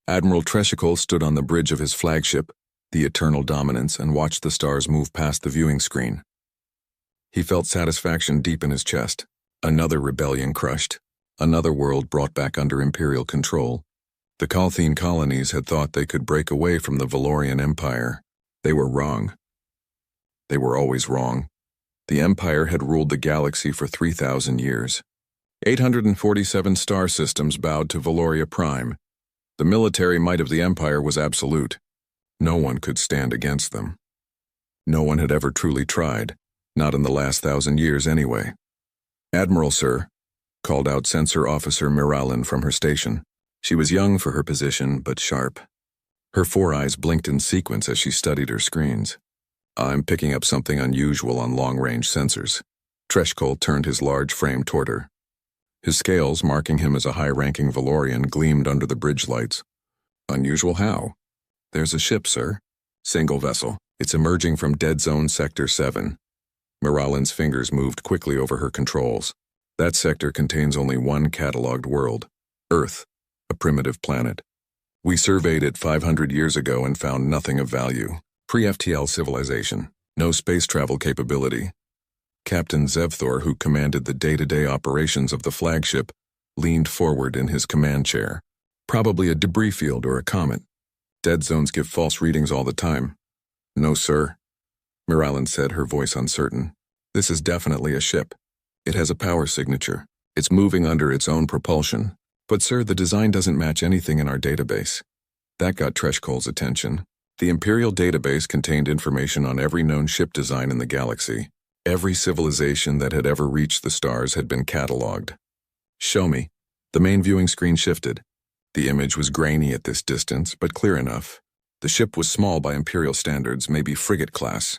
Admiral Treshikol stood on the bridge of his flagship, the Eternal Dominance, and watched the stars move past the viewing screen. He felt satisfaction deep in his chest. Another rebellion crushed. Another world brought back under Imperial control. The Kalthine colonies had thought they could break away from the Valorian Empire. They were wrong. They were always wrong. The Empire had ruled the galaxy for 3,000 years. 847 star systems bowed to Valoria Prime. The military might of the Empire was absolute. No one could stand against them. No one had ever truly tried, not in the last 1,000 years anyway. "Admiral, sir," called out Sensor Officer Miralin from her station. She was young for her position, but sharp. Her 4 eyes blinked in sequence as she studied her screens. "I'm picking up something unusual on long-range sensors." Treshikol turned his large frame toward her. His scales, marking him as a high-ranking Valorian, gleamed under the bridge lights. "Unusual how?" "There's a ship, sir. Single vessel. It's emerging from Dead Zone Sector 7. Miralin's fingers moved quickly over her controls. "That sector contains only one cataloged world, Earth, a primitive planet. We surveyed it 500 years ago and found nothing of value. Pre-FTL civilization. No space travel capability." Captain Zevthor, who commanded the day-to-day operations of the flagship, leaned forward in his command chair. "Probably a debris field or a comet. Dead zones give false readings all the time." "No, sir," Miralin said, her voice uncertain. "This is definitely a ship. It has a power signature. It's moving under its own propulsion. But, sir, the design doesn't match anything in our database." That got Treshikol's attention. The Imperial database contained information on every known ship design in the galaxy. Every civilization that had ever reached the stars had been catalogued. "Show me." The main viewing screen shifted. The image was grainy at this distance, but clear enough. The ship was small by Imperial standards, maybe frigate class.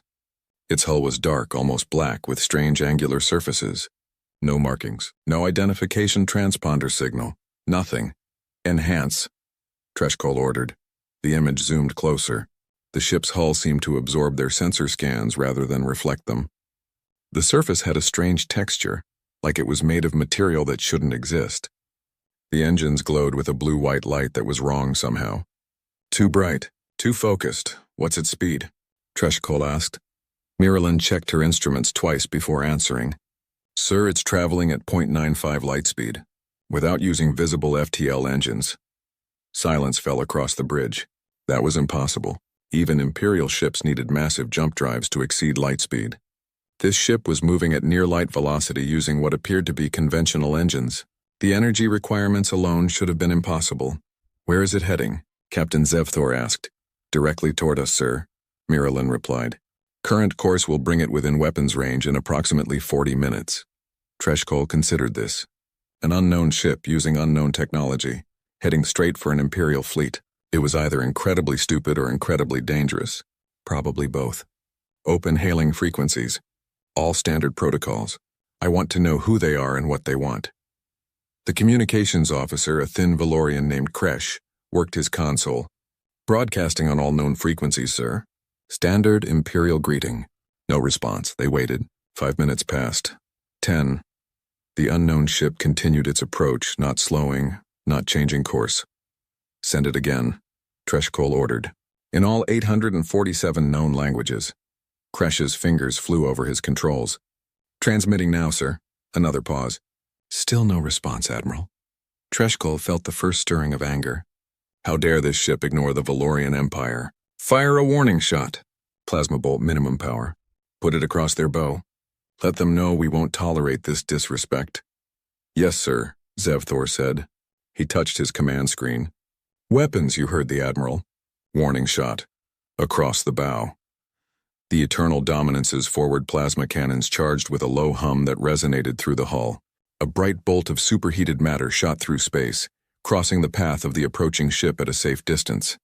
Its hull was dark, almost black, with strange angular surfaces. No markings, no identification transponder signal, nothing. "Enhance," Treshikol ordered. The image zoomed closer. The ship's hull seemed to absorb their sensor scans rather than reflect them. The surface had a strange texture, like it was made of material that shouldn't exist. The engines glowed with a blue-white light that was wrong somehow. "Too bright, too focused. What's its speed?" Treshikol asked. Miralin checked her instruments twice before answering. "Sir, it's traveling at 0.95 light speed, without using visible FTL engines." Silence fell across the bridge. That was impossible. Even Imperial ships needed massive jump drives to exceed light speed. This ship was moving at near-light velocity using what appeared to be conventional engines. The energy requirements alone should have been impossible. "Where is it heading?" Captain Zevthor asked. "Directly toward us, sir," Miralin replied. "Current course will bring it within weapons range in approximately 40 minutes. Treshikol considered this. An unknown ship using unknown technology, heading straight for an Imperial fleet. It was either incredibly stupid or incredibly dangerous. Probably both. "Open hailing frequencies. All standard protocols. I want to know who they are and what they want." The communications officer, a thin Valorian named Kresh, worked his console. "Broadcasting on all known frequencies, sir. Standard Imperial greeting." No response. They waited. 5 minutes passed. 10. The unknown ship continued its approach, not slowing, not changing course. "Send it again," Treshikol ordered. In all 847 known languages. Kresh's fingers flew over his controls. "Transmitting now, sir." Another pause. "Still no response, Admiral." Treshikol felt the first stirring of anger. How dare this ship ignore the Valorian Empire? "Fire a warning shot." Plasma bolt minimum power. "Put it across their bow. Let them know we won't tolerate this disrespect." "Yes, sir," Zevthor said. He touched his command screen. "Weapons," you heard the Admiral. Warning shot. Across the bow. The Eternal Dominance's forward plasma cannons charged with a low hum that resonated through the hull. A bright bolt of superheated matter shot through space, crossing the path of the approaching ship at a safe distance.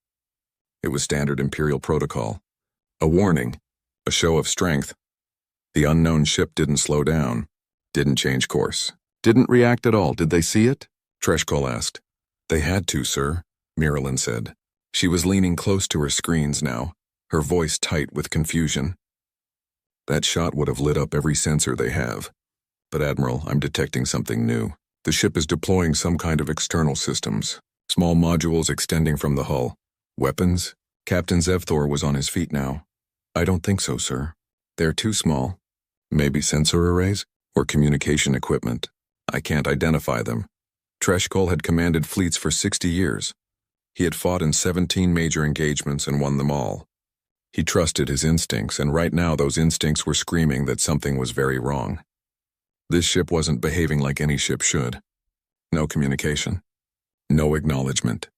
It was standard Imperial protocol. A warning. A show of strength. The unknown ship didn't slow down. Didn't change course. Didn't react at all. Did they see it? Treshikol asked. "They had to, sir," Miralin said. She was leaning close to her screens now, her voice tight with confusion. "That shot would have lit up every sensor they have. But Admiral, I'm detecting something new. The ship is deploying some kind of external systems. small modules extending from the hull. Weapons? Captain Zevthor was on his feet now. I don't think so, sir. They're too small. Maybe sensor arrays? Or communication equipment. I can't identify them. Treshkol had commanded fleets for 60 years. He had fought in 17 major engagements and won them all. He trusted his instincts, and right now those instincts were screaming that something was very wrong. This ship wasn't behaving like any ship should. No communication. No acknowledgement.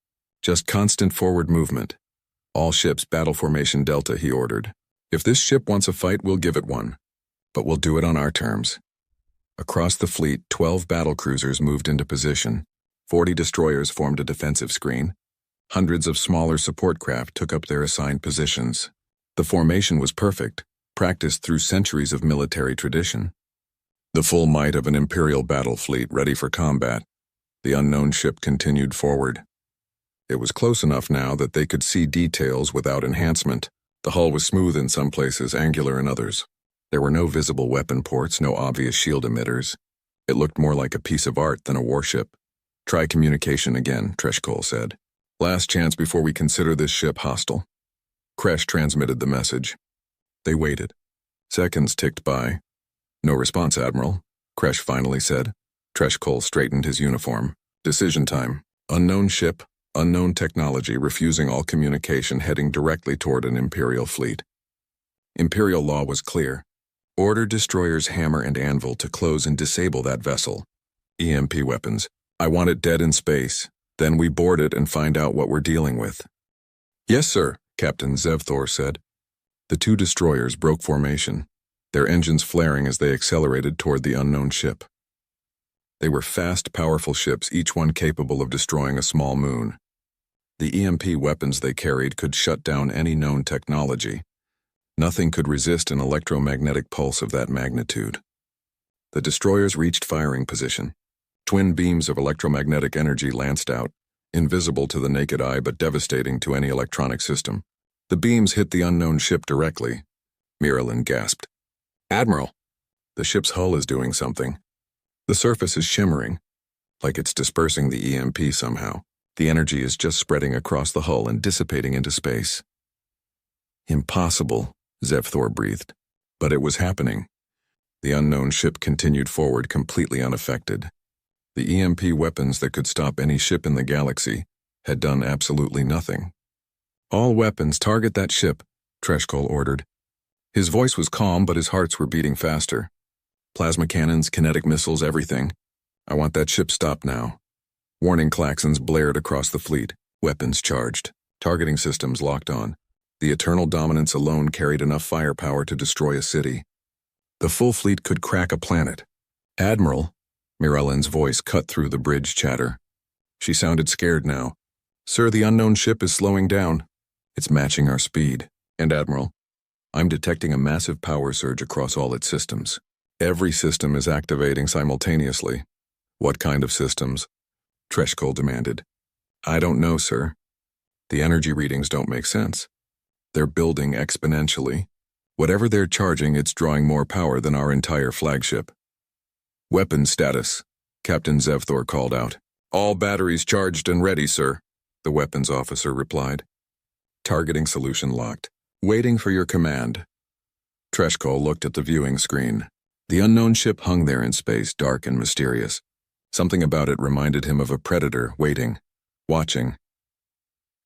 Just constant forward movement. All ships battle formation Delta, he ordered. If this ship wants a fight, we'll give it one. But we'll do it on our terms. Across the fleet, 12 battlecruisers moved into position. 40 destroyers formed a defensive screen. Hundreds of smaller support craft took up their assigned positions. The formation was perfect, practiced through centuries of military tradition. The full might of an Imperial battle fleet ready for combat, the unknown ship continued forward. It was close enough now that they could see details without enhancement. The hull was smooth in some places, angular in others. There were no visible weapon ports, no obvious shield emitters. It looked more like a piece of art than a warship. Try communication again, Treshkol said. Last chance before we consider this ship hostile. Kresh transmitted the message. They waited. Seconds ticked by. No response, Admiral, Kresh finally said. Treshkol straightened his uniform. Decision time. Unknown ship, unknown technology, refusing all communication, heading directly toward an Imperial fleet. Imperial law was clear. Order destroyers Hammer and Anvil to close and disable that vessel. EMP weapons. I want it dead in space. Then we board it and find out what we're dealing with. Yes, sir, Captain Zevthor said. The two destroyers broke formation, their engines flaring as they accelerated toward the unknown ship. They were fast, powerful ships, each one capable of destroying a small moon. The EMP weapons they carried could shut down any known technology. Nothing could resist an electromagnetic pulse of that magnitude. The destroyers reached firing position. Twin beams of electromagnetic energy lanced out, invisible to the naked eye but devastating to any electronic system. The beams hit the unknown ship directly. Miralyn gasped. Admiral! The ship's hull is doing something. The surface is shimmering, like it's dispersing the EMP somehow. The energy is just spreading across the hull and dissipating into space. Impossible, Zevthor breathed. But it was happening. The unknown ship continued forward completely unaffected. The EMP weapons that could stop any ship in the galaxy had done absolutely nothing. All weapons target that ship, Treshkol ordered. His voice was calm, but his hearts were beating faster. Plasma cannons, kinetic missiles, everything. I want that ship stopped now. Warning klaxons blared across the fleet, weapons charged, targeting systems locked on. The eternal dominance alone carried enough firepower to destroy a city. The full fleet could crack a planet. Admiral, Miralyn's voice cut through the bridge chatter. She sounded scared now. Sir, the unknown ship is slowing down. It's matching our speed. And Admiral, I'm detecting a massive power surge across all its systems. Every system is activating simultaneously. What kind of systems? Treshkol demanded. I don't know, sir. The energy readings don't make sense. They're building exponentially. Whatever they're charging, it's drawing more power than our entire flagship. Weapon status, Captain Zevthor called out. All batteries charged and ready, sir, the weapons officer replied. Targeting solution locked. Waiting for your command. Treshkol looked at the viewing screen. The unknown ship hung there in space, dark and mysterious. Something about it reminded him of a predator, waiting, watching.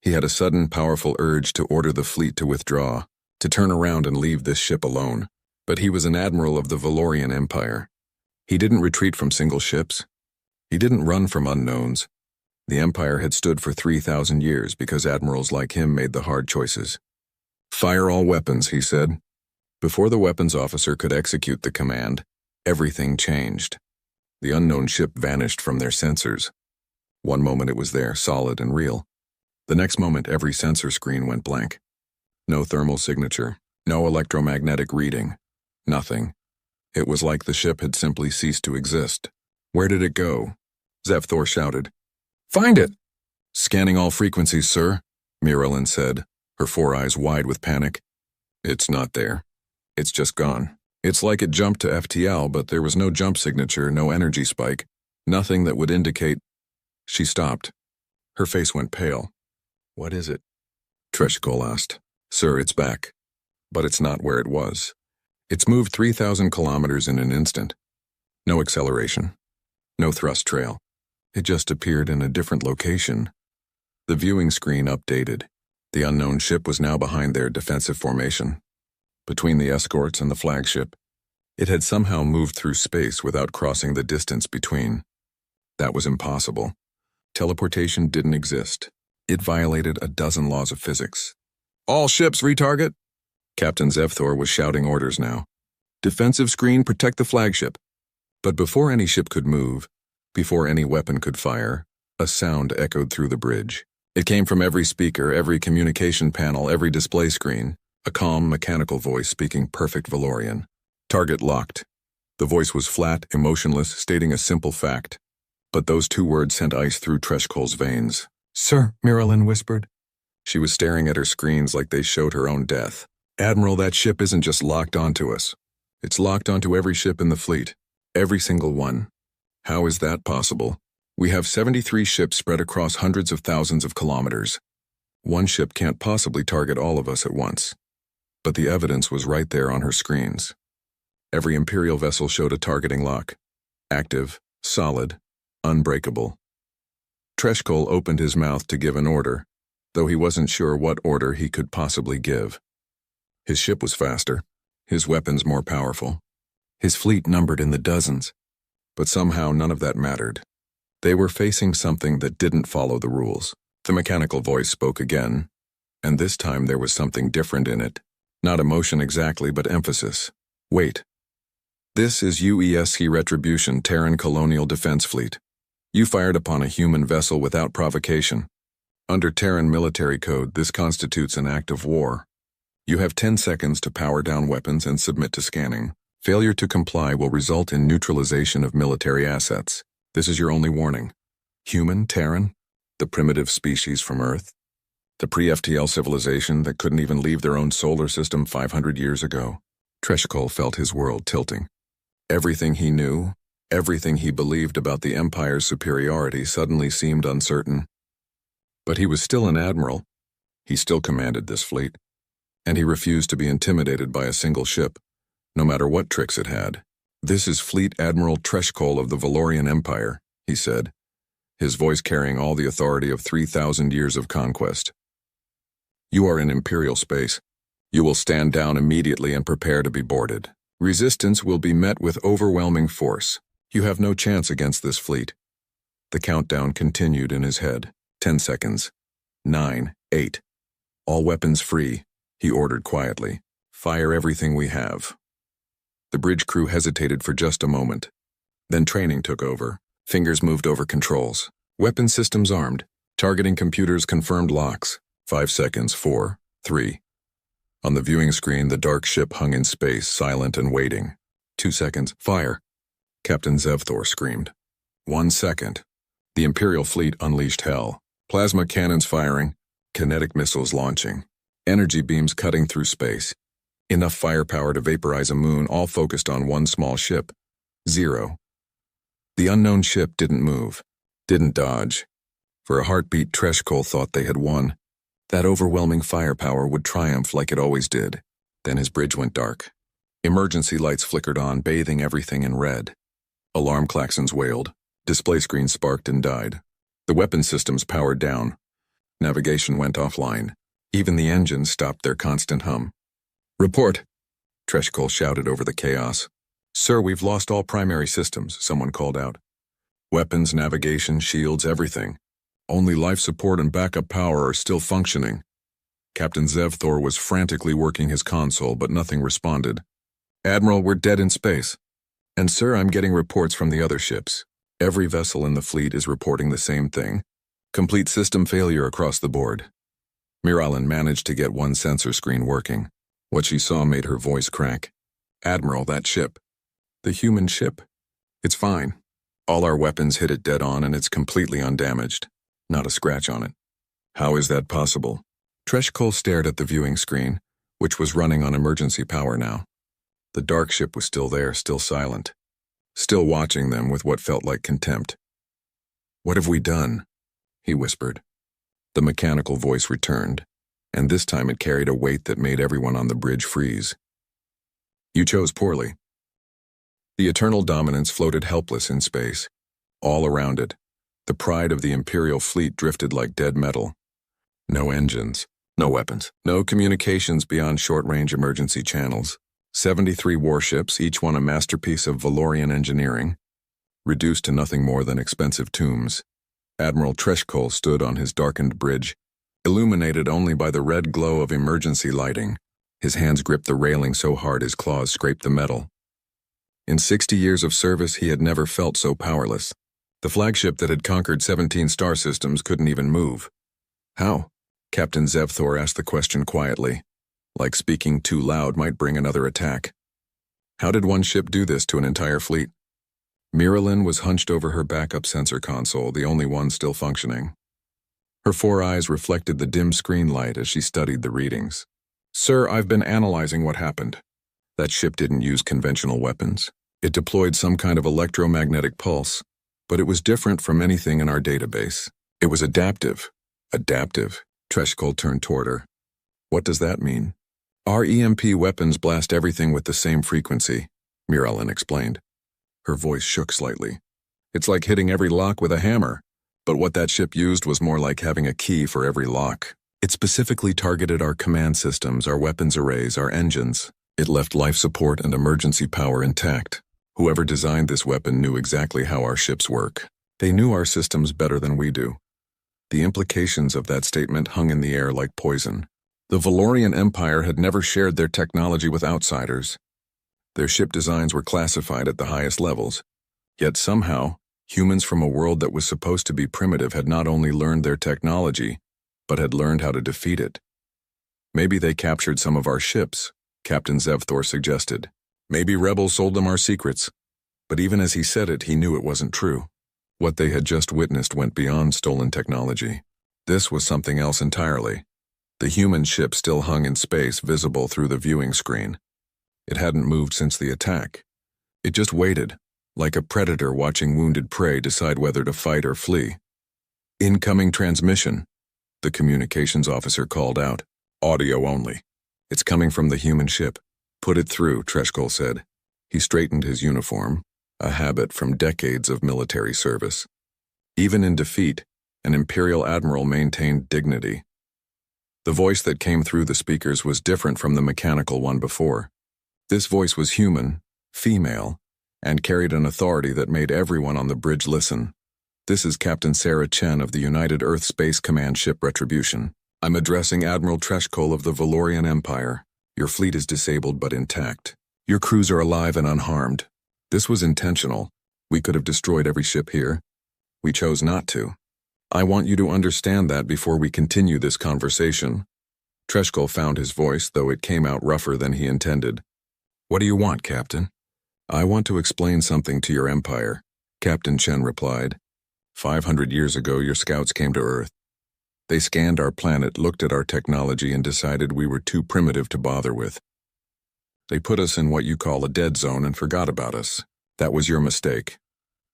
He had a sudden, powerful urge to order the fleet to withdraw, to turn around and leave this ship alone. But he was an admiral of the Valorian Empire. He didn't retreat from single ships. He didn't run from unknowns. The Empire had stood for 3,000 years because admirals like him made the hard choices. Fire all weapons, he said. Before the weapons officer could execute the command, everything changed. The unknown ship vanished from their sensors. One moment it was there, solid and real. The next moment every sensor screen went blank. No thermal signature, no electromagnetic reading, nothing. It was like the ship had simply ceased to exist. Where did it go? Zevthor shouted. Find it! Scanning all frequencies, sir, Miralyn said, her four eyes wide with panic. It's not there. It's just gone. It's like it jumped to FTL, but there was no jump signature, no energy spike, nothing that would indicate. She stopped. Her face went pale. "What is it?" Treshkol asked. "Sir, it's back. But it's not where it was. It's moved 3,000 kilometers in an instant. No acceleration. No thrust trail. It just appeared in a different location." The viewing screen updated. The unknown ship was now behind their defensive formation. Between the escorts and the flagship, it had somehow moved through space without crossing the distance between. That was impossible. Teleportation didn't exist. It violated a dozen laws of physics. "All ships retarget!" Captain Zevthor was shouting orders now. "Defensive screen, protect the flagship." But before any ship could move, before any weapon could fire, a sound echoed through the bridge. It came from every speaker, every communication panel, every display screen, a calm, mechanical voice speaking perfect Valorian. "Target locked." The voice was flat, emotionless, stating a simple fact. But those two words sent ice through Treshkol's veins. "Sir," Miralyn whispered. She was staring at her screens like they showed her own death. "Admiral, that ship isn't just locked onto us. It's locked onto every ship in the fleet. Every single one." "How is that possible?" "We have 73 ships spread across hundreds of thousands of kilometers. One ship can't possibly target all of us at once." But the evidence was right there on her screens. Every Imperial vessel showed a targeting lock. Active, solid, unbreakable. Treshkol opened his mouth to give an order, though he wasn't sure what order he could possibly give. His ship was faster, his weapons more powerful, his fleet numbered in the dozens. But somehow none of that mattered. They were facing something that didn't follow the rules. The mechanical voice spoke again, and this time there was something different in it. Not emotion exactly, but emphasis. "Wait. This is UESC Retribution, Terran Colonial Defense Fleet. You fired upon a human vessel without provocation. Under Terran military code, this constitutes an act of war. You have 10 seconds to power down weapons and submit to scanning. Failure to comply will result in neutralization of military assets. This is your only warning. Human, Terran, the primitive species from Earth, the pre-FTL civilization that couldn't even leave their own solar system 500 years ago." Treshkol felt his world tilting. Everything he knew, everything he believed about the Empire's superiority suddenly seemed uncertain. But he was still an admiral. He still commanded this fleet. And he refused to be intimidated by a single ship, no matter what tricks it had. "This is Fleet Admiral Treshkol of the Valorian Empire," he said, his voice carrying all the authority of 3,000 years of conquest. "You are in Imperial space. You will stand down immediately and prepare to be boarded. Resistance will be met with overwhelming force. You have no chance against this fleet." The countdown continued in his head. 10 seconds. 9, 8. "All weapons free," he ordered quietly. "Fire everything we have." The bridge crew hesitated for just a moment. Then training took over. Fingers moved over controls. Weapon systems armed. Targeting computers confirmed locks. 5 seconds. 4, 3. On the viewing screen, the dark ship hung in space, silent and waiting. 2 seconds. "Fire!" Captain Zevthor screamed. 1 second. The Imperial fleet unleashed hell. Plasma cannons firing, kinetic missiles launching, energy beams cutting through space. Enough firepower to vaporize a moon, all focused on one small ship. 0. The unknown ship didn't move, didn't dodge. For a heartbeat, Treshkol thought they had won. That overwhelming firepower would triumph like it always did. Then his bridge went dark. Emergency lights flickered on, bathing everything in red. Alarm klaxons wailed. Display screens sparked and died. The weapon systems powered down. Navigation went offline. Even the engines stopped their constant hum. "Report!" Treshkol shouted over the chaos. "Sir, we've lost all primary systems," someone called out. "Weapons, navigation, shields, everything. Only life support and backup power are still functioning." Captain Zevthor was frantically working his console, but nothing responded. "Admiral, we're dead in space." "And sir, I'm getting reports from the other ships. Every vessel in the fleet is reporting the same thing. Complete system failure across the board." Miralyn managed to get one sensor screen working. What she saw made her voice crack. "Admiral, that ship. The human ship. It's fine. All our weapons hit it dead on and it's completely undamaged. Not a scratch on it." "How is that possible?" Treshkol stared at the viewing screen, which was running on emergency power now. The dark ship was still there, still silent. Still watching them with what felt like contempt. "What have we done?" he whispered. The mechanical voice returned, and this time it carried a weight that made everyone on the bridge freeze. You chose poorly. The Eternal Dominance floated helpless in space. All around it, the pride of the Imperial fleet drifted like dead metal. No engines, no weapons, no communications beyond short-range emergency channels. 73 warships, each one a masterpiece of Valorian engineering, reduced to nothing more than expensive tombs. Admiral Treshkol stood on his darkened bridge, illuminated only by the red glow of emergency lighting. His hands gripped the railing so hard his claws scraped the metal. In 60 years of service, he had never felt so powerless. The flagship that had conquered 17 star systems couldn't even move. How? Captain Zevthor asked the question quietly, like speaking too loud might bring another attack. How did one ship do this to an entire fleet? Miralyn was hunched over her backup sensor console, the only one still functioning. Her 4 eyes reflected the dim screen light as she studied the readings. Sir, I've been analyzing what happened. That ship didn't use conventional weapons. It deployed some kind of electromagnetic pulse, but it was different from anything in our database. It was adaptive. Adaptive. Treshkol turned toward her. What does that mean? Our EMP weapons blast everything with the same frequency, Miralyn explained. Her voice shook slightly. It's like hitting every lock with a hammer, but what that ship used was more like having a key for every lock. It specifically targeted our command systems, our weapons arrays, our engines. It left life support and emergency power intact. Whoever designed this weapon knew exactly how our ships work. They knew our systems better than we do. The implications of that statement hung in the air like poison. The Valorian Empire had never shared their technology with outsiders. Their ship designs were classified at the highest levels. Yet somehow, humans from a world that was supposed to be primitive had not only learned their technology, but had learned how to defeat it. Maybe they captured some of our ships, Captain Zevthor suggested. Maybe rebels sold them our secrets. But even as he said it, he knew it wasn't true. What they had just witnessed went beyond stolen technology. This was something else entirely. The human ship still hung in space, visible through the viewing screen. It hadn't moved since the attack. It just waited, like a predator watching wounded prey decide whether to fight or flee. Incoming transmission, the communications officer called out. Audio only. It's coming from the human ship. Put it through, Treshkol said. He straightened his uniform, a habit from decades of military service. Even in defeat, an Imperial admiral maintained dignity. The voice that came through the speakers was different from the mechanical one before. This voice was human, female, and carried an authority that made everyone on the bridge listen. This is Captain Sarah Chen of the United Earth Space Command ship Retribution. I'm addressing Admiral Treshkol of the Valorian Empire. Your fleet is disabled but intact. Your crews are alive and unharmed. This was intentional. We could have destroyed every ship here. We chose not to. I want you to understand that before we continue this conversation. Treshkol found his voice, though it came out rougher than he intended. What do you want, Captain? I want to explain something to your empire, Captain Chen replied. 500 years ago, your scouts came to Earth. They scanned our planet, looked at our technology, and decided we were too primitive to bother with. They put us in what you call a dead zone and forgot about us. That was your mistake.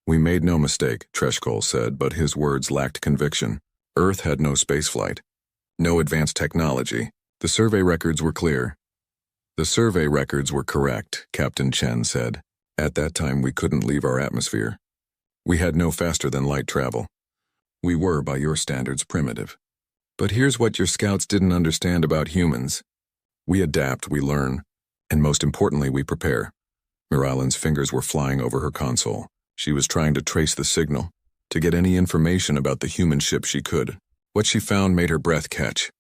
We made no mistake, Treshkol said, but his words lacked conviction. Earth had no spaceflight, no advanced technology. The survey records were clear. The survey records were correct, Captain Chen said. At that time, we couldn't leave our atmosphere. We had no faster-than-light travel. We were, by your standards, primitive. But here's what your scouts didn't understand about humans. We adapt, we learn, and most importantly, we prepare. Miralyn's fingers were flying over her console. She was trying to trace the signal, to get any information about the human ship she could. What she found made her breath catch.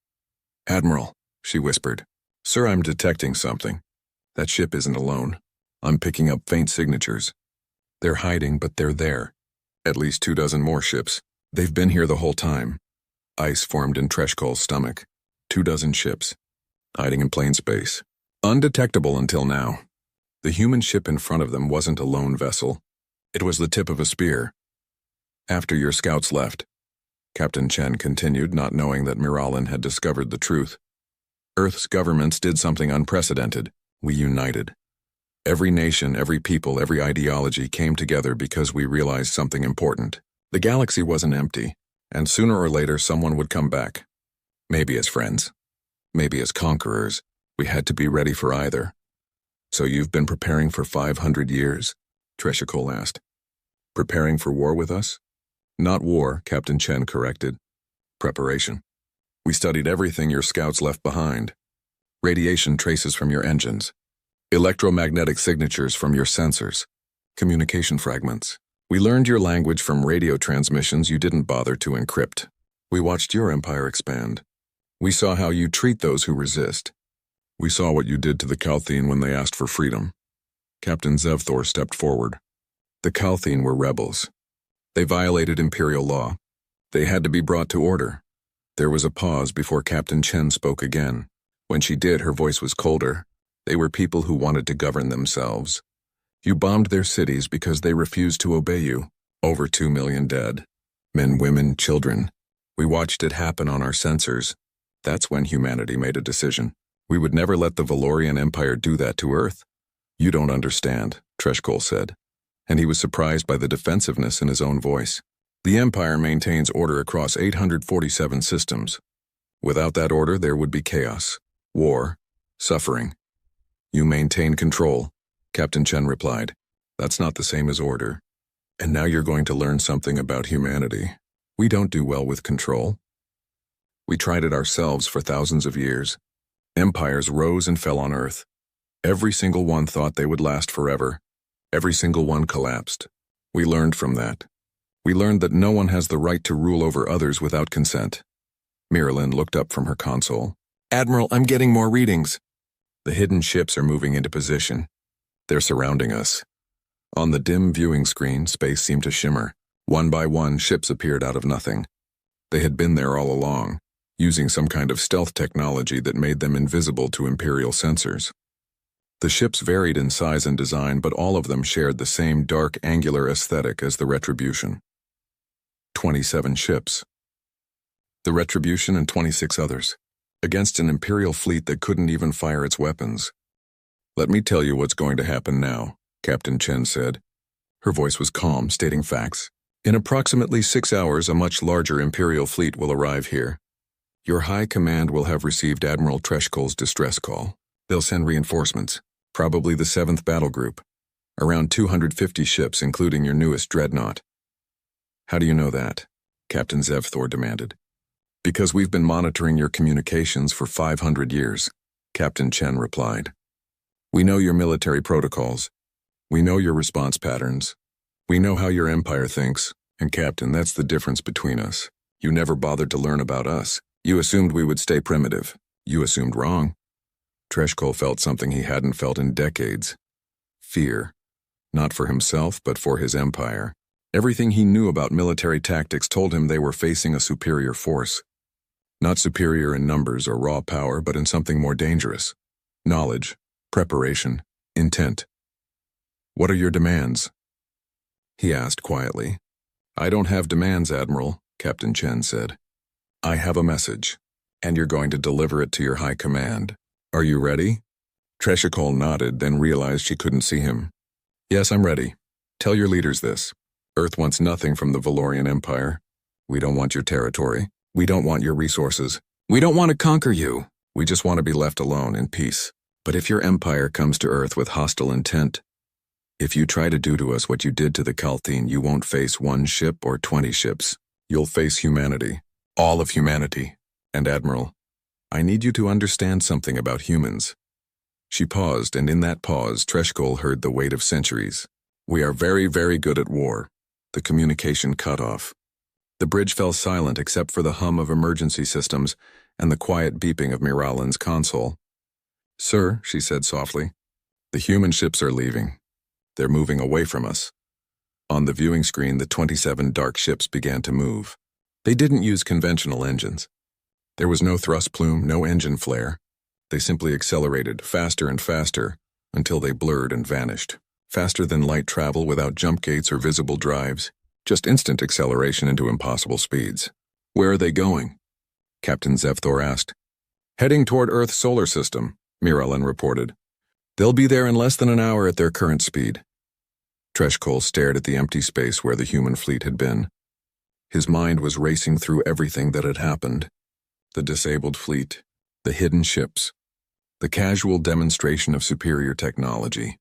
Admiral, she whispered. Sir, I'm detecting something. That ship isn't alone. I'm picking up faint signatures. They're hiding, but they're there. At least 24 more ships. They've been here the whole time. Ice formed in Treshkol's stomach. 24 ships, hiding in plain space. Undetectable until now. The human ship in front of them wasn't a lone vessel. It was the tip of a spear. After your scouts left, Captain Chen continued, not knowing that Miralyn had discovered the truth. Earth's governments did something unprecedented. We united. Every nation, every people, every ideology came together because we realized something important. The galaxy wasn't empty. And sooner or later someone would come back. Maybe as friends. Maybe as conquerors. We had to be ready for either. So you've been preparing for 500 years? Treshikol asked. Preparing for war with us? Not war, Captain Chen corrected. Preparation. We studied everything your scouts left behind. Radiation traces from your engines. Electromagnetic signatures from your sensors. Communication fragments. We learned your language from radio transmissions you didn't bother to encrypt. We watched your empire expand. We saw how you treat those who resist. We saw what you did to the Kalthine when they asked for freedom. Captain Zevthor stepped forward. The Kalthine were rebels. They violated imperial law. They had to be brought to order. There was a pause before Captain Chen spoke again. When she did, her voice was colder. They were people who wanted to govern themselves. You bombed their cities because they refused to obey you. Over 2 million dead. Men, women, children. We watched it happen on our sensors. That's when humanity made a decision. We would never let the Valorian Empire do that to Earth. You don't understand, Treshkol said. And he was surprised by the defensiveness in his own voice. The Empire maintains order across 847 systems. Without that order, there would be chaos, war, suffering. You maintain control, Captain Chen replied. That's not the same as order. And now you're going to learn something about humanity. We don't do well with control. We tried it ourselves for thousands of years. Empires rose and fell on Earth. Every single one thought they would last forever. Every single one collapsed. We learned from that. We learned that no one has the right to rule over others without consent. Miralyn looked up from her console. Admiral, I'm getting more readings. The hidden ships are moving into position. They're surrounding us. On the dim viewing screen, space seemed to shimmer. One by one, ships appeared out of nothing. They had been there all along, using some kind of stealth technology that made them invisible to Imperial sensors. The ships varied in size and design, but all of them shared the same dark, angular aesthetic as the Retribution. 27 ships. The Retribution and 26 others, against an Imperial fleet that couldn't even fire its weapons. Let me tell you what's going to happen now, Captain Chen said. Her voice was calm, stating facts. In approximately 6 hours, a much larger Imperial fleet will arrive here. Your high command will have received Admiral Treshkol's distress call. They'll send reinforcements, probably the 7th Battle Group. Around 250 ships, including your newest dreadnought. How do you know that? Captain Zevthor demanded. Because we've been monitoring your communications for 500 years, Captain Chen replied. We know your military protocols. We know your response patterns. We know how your empire thinks. And Captain, that's the difference between us. You never bothered to learn about us. You assumed we would stay primitive. You assumed wrong. Treshkol felt something he hadn't felt in decades. Fear. Not for himself, but for his empire. Everything he knew about military tactics told him they were facing a superior force. Not superior in numbers or raw power, but in something more dangerous. Knowledge, preparation, intent. What are your demands? He asked quietly. I don't have demands, Admiral, Captain Chen said. I have a message, and you're going to deliver it to your high command. Are you ready? Treshikol nodded, then realized she couldn't see him. Yes, I'm ready. Tell your leaders this. Earth wants nothing from the Valorian Empire. We don't want your territory. We don't want your resources. We don't want to conquer you. We just want to be left alone in peace. But if your empire comes to Earth with hostile intent, if you try to do to us what you did to the Kalthine, you won't face 1 ship or 20 ships. You'll face humanity. All of humanity. And Admiral, I need you to understand something about humans. She paused, and in that pause, Treshkol heard the weight of centuries. We are very, very good at war. The communication cut off. The bridge fell silent except for the hum of emergency systems and the quiet beeping of Miralyn's console. Sir, she said softly, the human ships are leaving. They're moving away from us. On the viewing screen, the 27 dark ships began to move. They didn't use conventional engines. There was no thrust plume, no engine flare. They simply accelerated faster and faster until they blurred and vanished. Faster than light travel without jump gates or visible drives. Just instant acceleration into impossible speeds. Where are they going? Captain Zevthor asked. Heading toward Earth's solar system, Miralyn reported. They'll be there in less than an hour at their current speed. Treshkol stared at the empty space where the human fleet had been. His mind was racing through everything that had happened. The disabled fleet, the hidden ships, the casual demonstration of superior technology,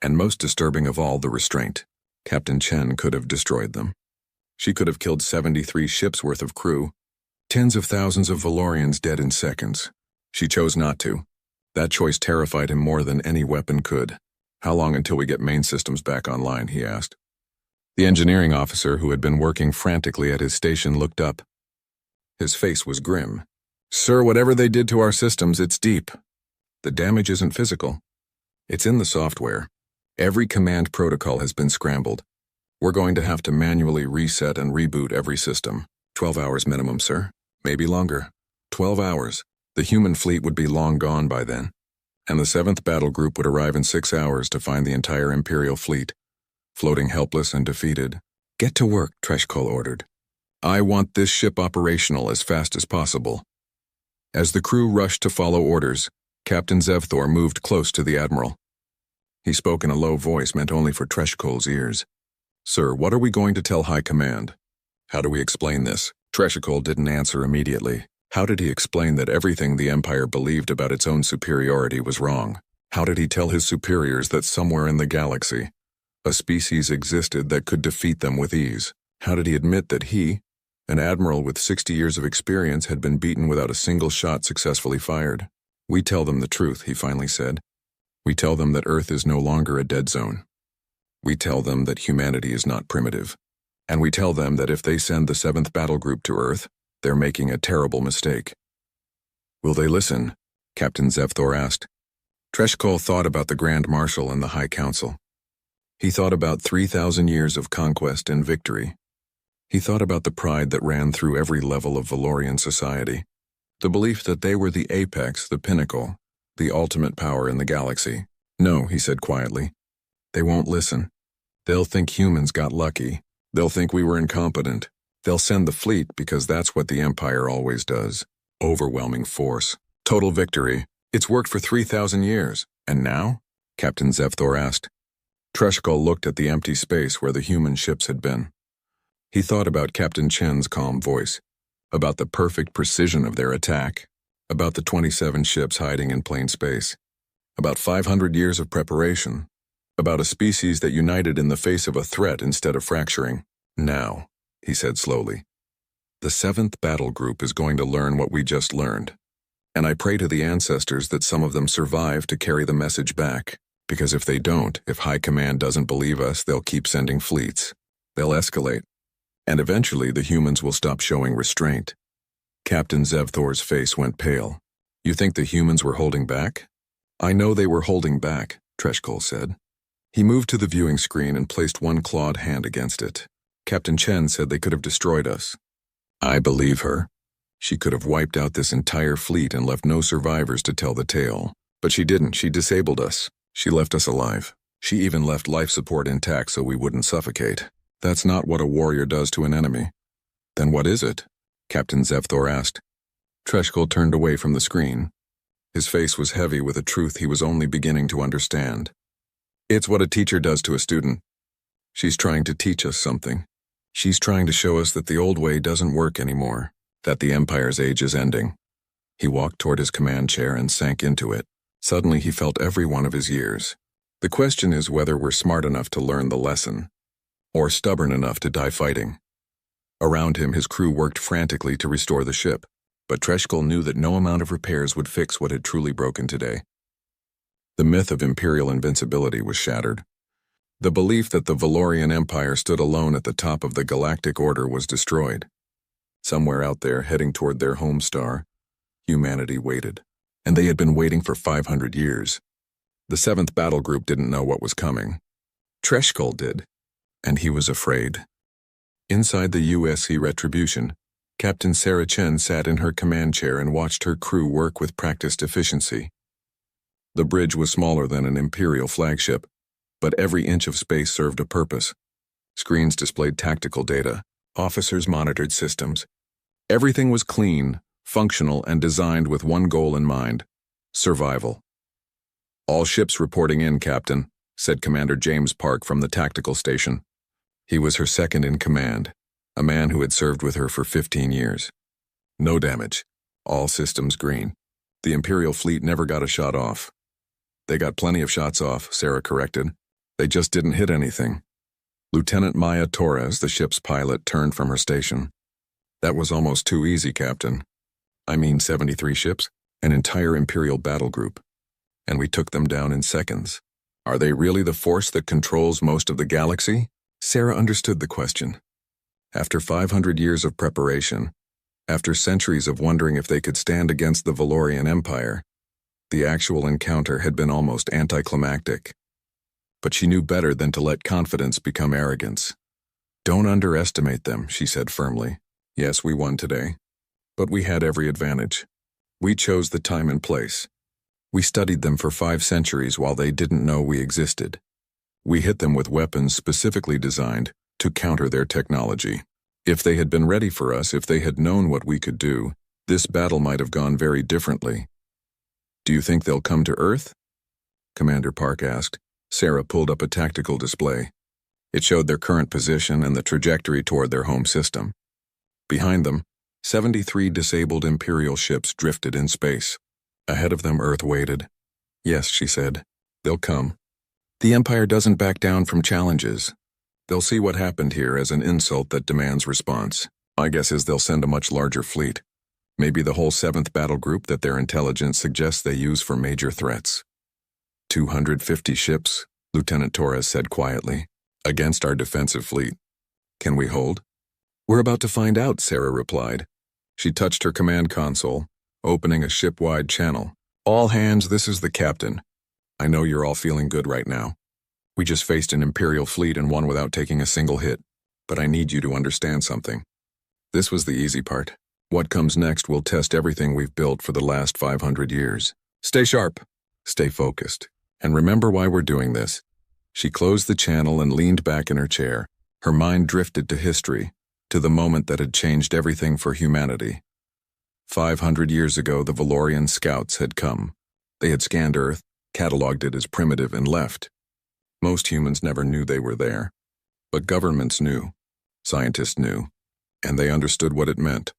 and most disturbing of all, the restraint. Captain Chen could have destroyed them. She could have killed 73 ships worth of crew, tens of thousands of Valorians dead in seconds. She chose not to. That choice terrified him more than any weapon could. "How long until we get main systems back online?" he asked. The engineering officer, who had been working frantically at his station, looked up. His face was grim. "Sir, whatever they did to our systems, it's deep. The damage isn't physical. It's in the software. Every command protocol has been scrambled. We're going to have to manually reset and reboot every system. 12 hours minimum, sir. Maybe longer. 12 hours. The human fleet would be long gone by then. And the 7th Battle Group would arrive in 6 hours to find the entire Imperial fleet, floating helpless and defeated. Get to work, Treshkull ordered. I want this ship operational as fast as possible. As the crew rushed to follow orders, Captain Zevthor moved close to the Admiral. He spoke in a low voice meant only for Treshkull's ears. Sir, what are we going to tell High Command? How do we explain this? Treshkull didn't answer immediately. How did he explain that everything the Empire believed about its own superiority was wrong? How did he tell his superiors that somewhere in the galaxy, a species existed that could defeat them with ease? How did he admit that he, an admiral with 60 years of experience, had been beaten without a single shot successfully fired? We tell them the truth, he finally said. We tell them that Earth is no longer a dead zone. We tell them that humanity is not primitive. And we tell them that if they send the 7th Battle Group to Earth, they're making a terrible mistake. Will they listen? Captain Zevthor asked. Treshkull thought about the Grand Marshal and the High Council. He thought about 3,000 years of conquest and victory. He thought about the pride that ran through every level of Valorian society, the belief that they were the apex, the pinnacle, the ultimate power in the galaxy. No, he said quietly. They won't listen. They'll think humans got lucky. They'll think we were incompetent. They'll send the fleet because that's what the Empire always does. Overwhelming force. Total victory. It's worked for 3,000 years. And now? Captain Zevthor asked. Treshkull looked at the empty space where the human ships had been. He thought about Captain Chen's calm voice, about the perfect precision of their attack, about the 27 ships hiding in plain space, about 500 years of preparation, about a species that united in the face of a threat instead of fracturing. Now, he said slowly, the 7th Battle Group is going to learn what we just learned. And I pray to the ancestors that some of them survive to carry the message back, because if they don't, if High Command doesn't believe us, they'll keep sending fleets. They'll escalate. And eventually the humans will stop showing restraint. Captain Zevthor's face went pale. You think the humans were holding back? I know they were holding back, Treshkull said. He moved to the viewing screen and placed one clawed hand against it. Captain Chen said they could have destroyed us. I believe her. She could have wiped out this entire fleet and left no survivors to tell the tale. But she didn't. She disabled us. She left us alive. She even left life support intact so we wouldn't suffocate. That's not what a warrior does to an enemy. Then what is it? Captain Zevthor asked. Treshkull turned away from the screen. His face was heavy with a truth he was only beginning to understand. It's what a teacher does to a student. She's trying to teach us something. She's trying to show us that the old way doesn't work anymore, that the Empire's age is ending. He walked toward his command chair and sank into it. Suddenly he felt every one of his years. The question is whether we're smart enough to learn the lesson, or stubborn enough to die fighting. Around him, his crew worked frantically to restore the ship, but Treshkull knew that no amount of repairs would fix what had truly broken today. The myth of Imperial invincibility was shattered. The belief that the Valorian Empire stood alone at the top of the galactic order was destroyed. Somewhere out there, heading toward their home star, humanity waited. And they had been waiting for 500 years. The 7th Battle Group didn't know what was coming. Treshkull did, and he was afraid. Inside the USC Retribution, Captain Sarah Chen sat in her command chair and watched her crew work with practiced efficiency. The bridge was smaller than an Imperial flagship, but every inch of space served a purpose. Screens displayed tactical data, officers monitored systems. Everything was clean, functional, and designed with one goal in mind: survival. All ships reporting in, Captain, said Commander James Park from the tactical station. He was her second in command. a man who had served with her for 15 years. No damage. All systems green. The Imperial fleet never got a shot off. They got plenty of shots off, Sarah corrected. They just didn't hit anything. Lieutenant Maya Torres, the ship's pilot, turned from her station. That was almost too easy, Captain. I mean 73 ships, an entire Imperial battle group. And we took them down in seconds. Are they really the force that controls most of the galaxy? Sarah understood the question. After 500 years of preparation, after centuries of wondering if they could stand against the Valorian Empire, the actual encounter had been almost anticlimactic. But she knew better than to let confidence become arrogance. Don't underestimate them, she said firmly. Yes, we won today. But we had every advantage. We chose the time and place. We studied them for 5 centuries while they didn't know we existed. We hit them with weapons specifically designed to counter their technology. If they had been ready for us, if they had known what we could do, this battle might have gone very differently. Do you think they'll come to Earth? Commander Park asked. Sarah pulled up a tactical display. It showed their current position and the trajectory toward their home system. Behind them, 73 disabled Imperial ships drifted in space. Ahead of them, Earth waited. Yes, she said. They'll come. The Empire doesn't back down from challenges. They'll see what happened here as an insult that demands response. My guess is they'll send a much larger fleet. Maybe the whole 7th Battle Group that their intelligence suggests they use for major threats. 250 ships, Lieutenant Torres said quietly, against our defensive fleet. Can we hold? We're about to find out, Sarah replied. She touched her command console, opening a ship-wide channel. All hands, this is the captain. I know you're all feeling good right now. We just faced an Imperial fleet and won without taking a single hit. But I need you to understand something. This was the easy part. What comes next will test everything we've built for the last 500 years. Stay sharp. Stay focused. And remember why we're doing this. She closed the channel and leaned back in her chair. Her mind drifted to history, to the moment that had changed everything for humanity. 500 years ago, the Valorian scouts had come. They had scanned Earth, cataloged it as primitive, and left. Most humans never knew they were there. But governments knew, scientists knew, and they understood what it meant.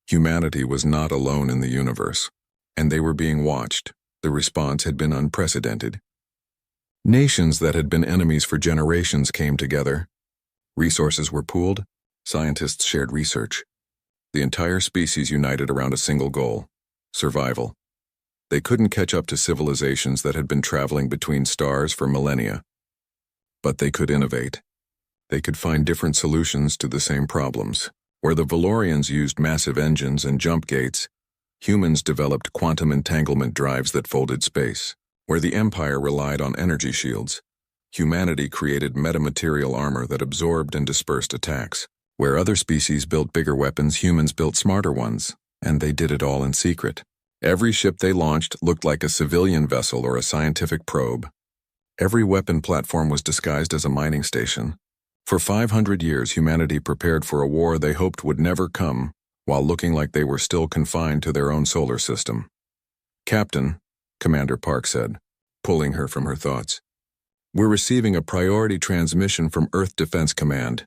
Humanity was not alone in the universe, and they were being watched. The response had been unprecedented. Nations that had been enemies for generations came together. Resources were pooled, scientists shared research. The entire species united around a single goal: survival. They couldn't catch up to civilizations that had been traveling between stars for millennia. But they could innovate. They could find different solutions to the same problems. Where the Valorians used massive engines and jump gates, humans developed quantum entanglement drives that folded space. Where the Empire relied on energy shields, humanity created metamaterial armor that absorbed and dispersed attacks. Where other species built bigger weapons, humans built smarter ones, and they did it all in secret. Every ship they launched looked like a civilian vessel or a scientific probe. Every weapon platform was disguised as a mining station. For 500 years, humanity prepared for a war they hoped would never come, while looking like they were still confined to their own solar system. Captain, Commander Park said, pulling her from her thoughts. We're receiving a priority transmission from Earth Defense Command.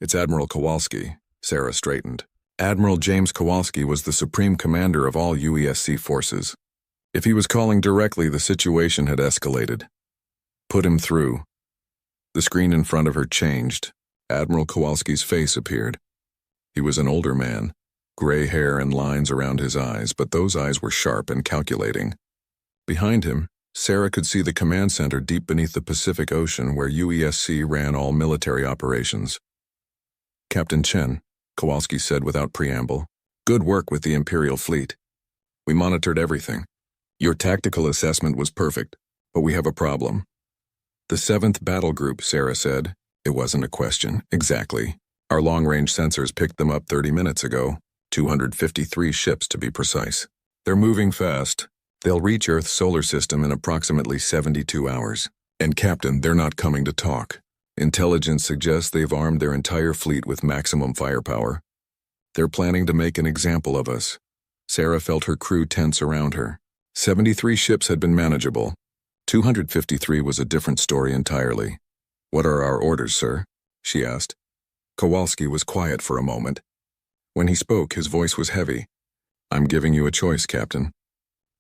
It's Admiral Kowalski. Sarah straightened. Admiral James Kowalski was the supreme commander of all UESC forces. If he was calling directly, the situation had escalated. Put him through. The screen in front of her changed. Admiral Kowalski's face appeared. He was an older man, gray hair and lines around his eyes, but those eyes were sharp and calculating. Behind him, Sarah could see the command center deep beneath the Pacific Ocean where UESC ran all military operations. Captain Chen, Kowalski said without preamble, good work with the Imperial fleet. We monitored everything. Your tactical assessment was perfect, but we have a problem. The 7th Battle Group, Sarah said. It wasn't a question, exactly. Our long-range sensors picked them up 30 minutes ago, 253 ships to be precise. They're moving fast. They'll reach Earth's solar system in approximately 72 hours. And Captain, they're not coming to talk. Intelligence suggests they've armed their entire fleet with maximum firepower. They're planning to make an example of us. Sarah felt her crew tense around her. 73 ships had been manageable. 253 was a different story entirely. What are our orders, sir? She asked. Kowalski was quiet for a moment. When he spoke, his voice was heavy. I'm giving you a choice, Captain.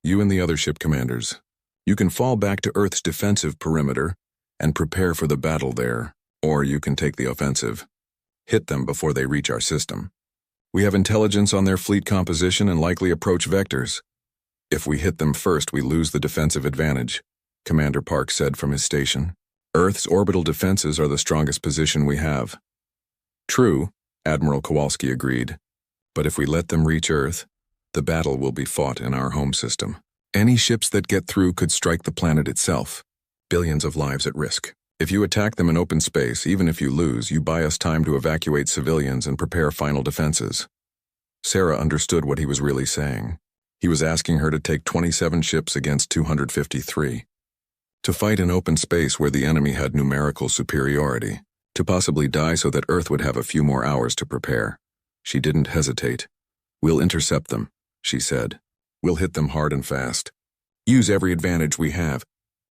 You and the other ship commanders. You can fall back to Earth's defensive perimeter and prepare for the battle there, or you can take the offensive. Hit them before they reach our system. We have intelligence on their fleet composition and likely approach vectors. If we hit them first, we lose the defensive advantage, Commander Park said from his station. Earth's orbital defenses are the strongest position we have. True, Admiral Kowalski agreed. But if we let them reach Earth, the battle will be fought in our home system. Any ships that get through could strike the planet itself. Billions of lives at risk. If you attack them in open space, even if you lose, you buy us time to evacuate civilians and prepare final defenses. Sarah understood what he was really saying. He was asking her to take 27 ships against 253. To fight in open space where the enemy had numerical superiority. To possibly die so that Earth would have a few more hours to prepare. She didn't hesitate. We'll intercept them, she said. We'll hit them hard and fast. Use every advantage we have.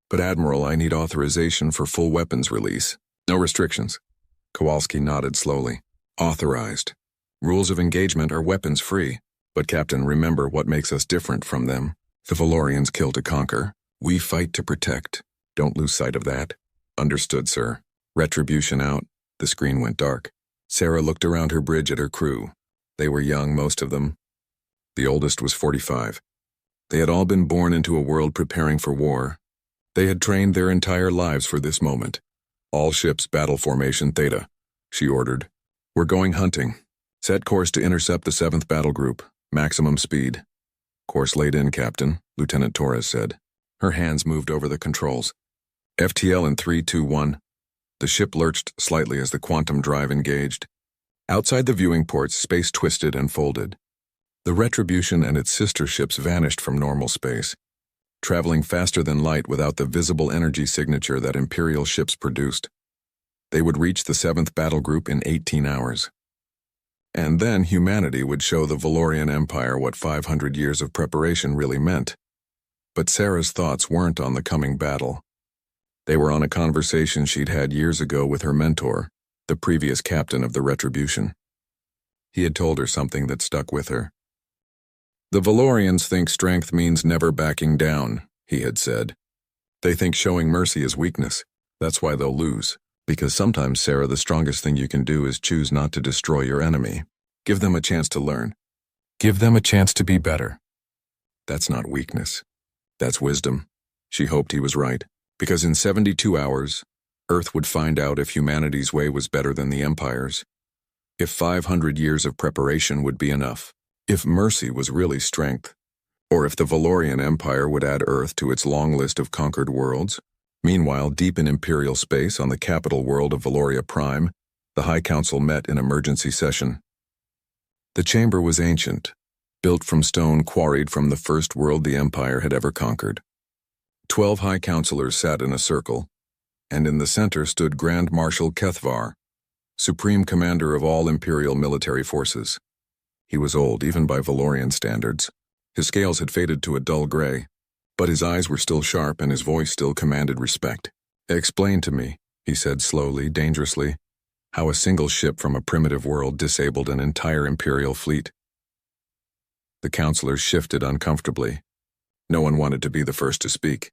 But Admiral, I need authorization for full weapons release. No restrictions. Kowalski nodded slowly. Authorized. Rules of engagement are weapons free. But Captain, remember what makes us different from them. The Valorians kill to conquer. We fight to protect. Don't lose sight of that. Understood, sir. Retribution out. The screen went dark. Sarah looked around her bridge at her crew. They were young, most of them. The oldest was 45. They had all been born into a world preparing for war. They had trained their entire lives for this moment. All ships battle formation Theta, she ordered. We're going hunting. Set course to intercept the 7th battle group. Maximum speed. Course laid in, Captain, Lieutenant Torres said. Her hands moved over the controls. FTL in 3, 2, 1. The ship lurched slightly as the quantum drive engaged. Outside the viewing ports, space twisted and folded. The Retribution and its sister ships vanished from normal space, traveling faster than light without the visible energy signature that Imperial ships produced. They would reach the 7th battle group in 18 hours. And then humanity would show the Valorian Empire what 500 years of preparation really meant. But Sarah's thoughts weren't on the coming battle. They were on a conversation she'd had years ago with her mentor, the previous captain of the Retribution. He had told her something that stuck with her. The Valorians think strength means never backing down, he had said. They think showing mercy is weakness. That's why they'll lose. Because sometimes, Sarah, the strongest thing you can do is choose not to destroy your enemy. Give them a chance to learn. Give them a chance to be better. That's not weakness. That's wisdom. She hoped he was right. Because in 72 hours, Earth would find out if humanity's way was better than the Empire's. If 500 years of preparation would be enough. If mercy was really strength. Or if the Valorian Empire would add Earth to its long list of conquered worlds. Meanwhile, deep in Imperial space on the capital world of Valoria Prime, the High Council met in emergency session. The chamber was ancient, built from stone quarried from the first world the Empire had ever conquered. 12 High Councilors sat in a circle, and in the center stood Grand Marshal Kethvar, Supreme Commander of all Imperial military forces. He was old, even by Valorian standards. His scales had faded to a dull gray, but his eyes were still sharp and his voice still commanded respect. Explain to me, he said slowly, dangerously, how a single ship from a primitive world disabled an entire Imperial fleet. The councilors shifted uncomfortably. No one wanted to be the first to speak.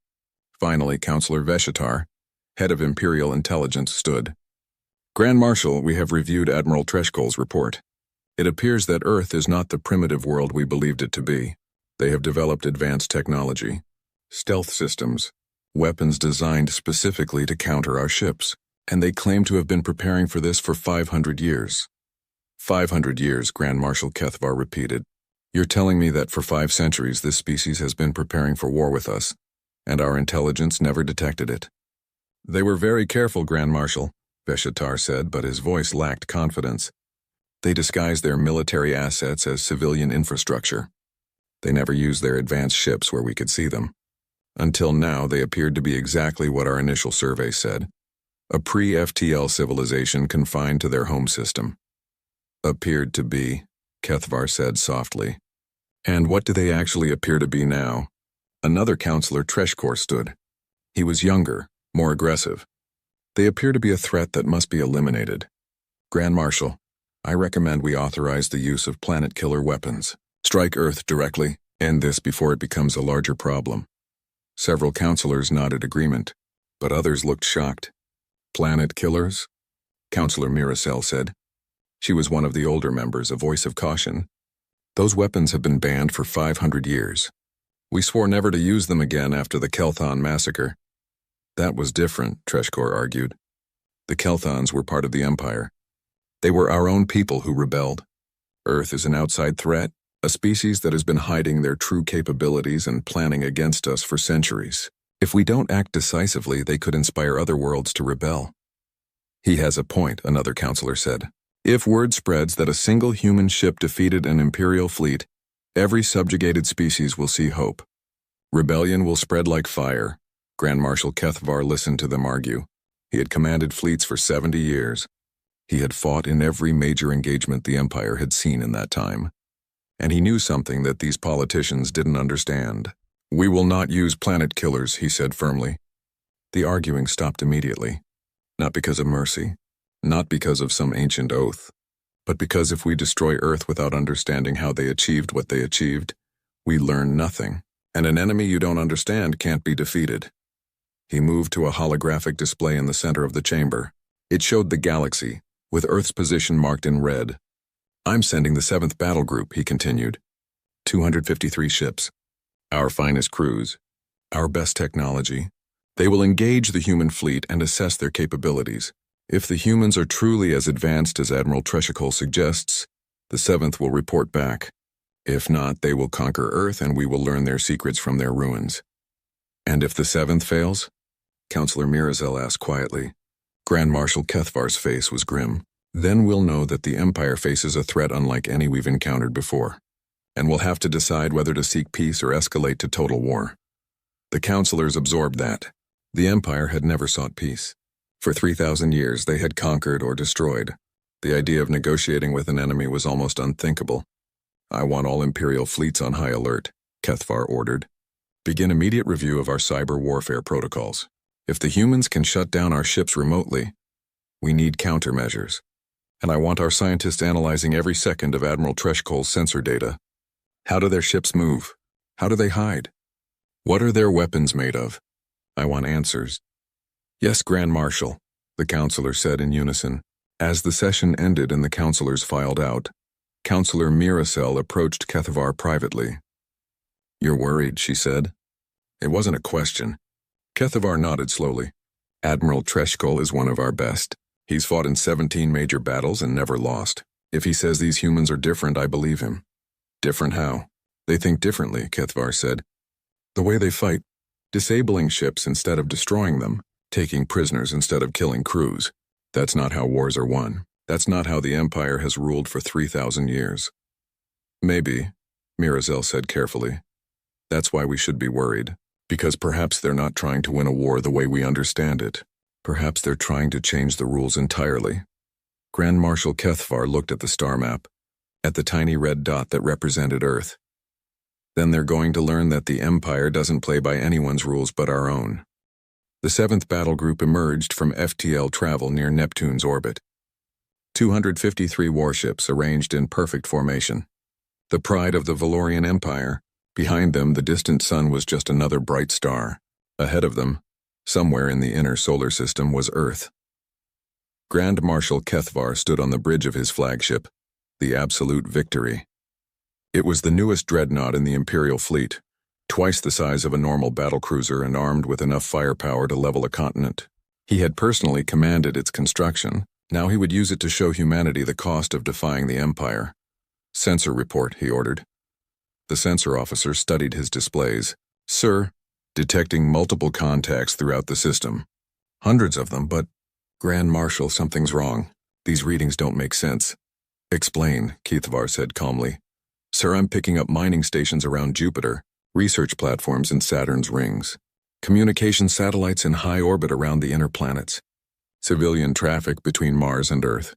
Finally, Councilor Veshitar, head of Imperial Intelligence, stood. Grand Marshal, we have reviewed Admiral Treshkol's report. It appears that Earth is not the primitive world we believed it to be. They have developed advanced technology, stealth systems, weapons designed specifically to counter our ships, and they claim to have been preparing for this for 500 years. 500 years, Grand Marshal Kethvar repeated. You're telling me that for 5 centuries this species has been preparing for war with us, and our intelligence never detected it. They were very careful, Grand Marshal, Veshitar said, but his voice lacked confidence. They disguised their military assets as civilian infrastructure. They never used their advanced ships where we could see them. Until now, they appeared to be exactly what our initial survey said. A pre-FTL civilization confined to their home system. Appeared to be, Kethvar said softly. And what do they actually appear to be now? Another counselor, Treshkor, stood. He was younger, more aggressive. They appear to be a threat that must be eliminated. Grand Marshal, I recommend we authorize the use of planet-killer weapons. Strike Earth directly, end this before it becomes a larger problem. Several counselors nodded agreement, but others looked shocked. Planet killers? Counselor Miracel said. She was one of the older members, a voice of caution. Those weapons have been banned for 500 years. We swore never to use them again after the Kelthon massacre. That was different, Treshkor argued. The Kelthons were part of the Empire. They were our own people who rebelled. Earth is an outside threat, a species that has been hiding their true capabilities and planning against us for centuries. If we don't act decisively, they could inspire other worlds to rebel. He has a point, another counselor said. If word spreads that a single human ship defeated an Imperial fleet, every subjugated species will see hope. Rebellion will spread like fire. Grand Marshal Kethvar listened to them argue. He had commanded fleets for 70 years. He had fought in every major engagement the Empire had seen in that time. And he knew something that these politicians didn't understand. We will not use planet killers, he said firmly. The arguing stopped immediately. Not because of mercy, not because of some ancient oath, but because if we destroy Earth without understanding how they achieved what they achieved, we learn nothing, and an enemy you don't understand can't be defeated. He moved to a holographic display in the center of the chamber. It showed the galaxy, with Earth's position marked in red. I'm sending the 7th Battle Group, he continued. 253 ships. Our finest crews. Our best technology. They will engage the human fleet and assess their capabilities. If the humans are truly as advanced as Admiral Treshkor suggests, the 7th will report back. If not, they will conquer Earth and we will learn their secrets from their ruins. And if the 7th fails? Counselor Mirazel asked quietly. Grand Marshal Kethvar's face was grim. Then we'll know that the Empire faces a threat unlike any we've encountered before. And we'll have to decide whether to seek peace or escalate to total war. The counselors absorbed that. The Empire had never sought peace. For 3,000 years they had conquered or destroyed. The idea of negotiating with an enemy was almost unthinkable. I want all Imperial fleets on high alert, Kethvar ordered. Begin immediate review of our cyber warfare protocols. If the humans can shut down our ships remotely, we need countermeasures. And I want our scientists analyzing every second of Admiral Treshkol's sensor data. How do their ships move? How do they hide? What are their weapons made of? I want answers. Yes, Grand Marshal, the counselor said in unison. As the session ended and the counselors filed out, Counselor Miracel approached Kethvar privately. You're worried, she said. It wasn't a question. Kethvar nodded slowly. Admiral Treshkol is one of our best. He's fought in 17 major battles and never lost. If he says these humans are different, I believe him. Different how? They think differently, Kethvar said. The way they fight, disabling ships instead of destroying them, taking prisoners instead of killing crews. That's not how wars are won. That's not how the Empire has ruled for 3,000 years. Maybe, Mirazel said carefully. That's why we should be worried. Because perhaps they're not trying to win a war the way we understand it. Perhaps they're trying to change the rules entirely. Grand Marshal Kethvar looked at the star map, at the tiny red dot that represented Earth. Then they're going to learn that the Empire doesn't play by anyone's rules but our own. The 7th Battle Group emerged from FTL travel near Neptune's orbit. 253 warships arranged in perfect formation. The pride of the Valorian Empire. Behind them, the distant sun was just another bright star. Ahead of them, somewhere in the inner solar system, was Earth. Grand Marshal Kethvar stood on the bridge of his flagship, the Absolute Victory. It was the newest dreadnought in the Imperial fleet, twice the size of a normal battlecruiser and armed with enough firepower to level a continent. He had personally commanded its construction. Now he would use it to show humanity the cost of defying the Empire. Sensor report, he ordered. The sensor officer studied his displays. Sir, detecting multiple contacts throughout the system. Hundreds of them, but Grand Marshal, something's wrong. These readings don't make sense. Explain, Kethvar said calmly. Sir, I'm picking up mining stations around Jupiter, research platforms in Saturn's rings, communication satellites in high orbit around the inner planets, civilian traffic between Mars and Earth.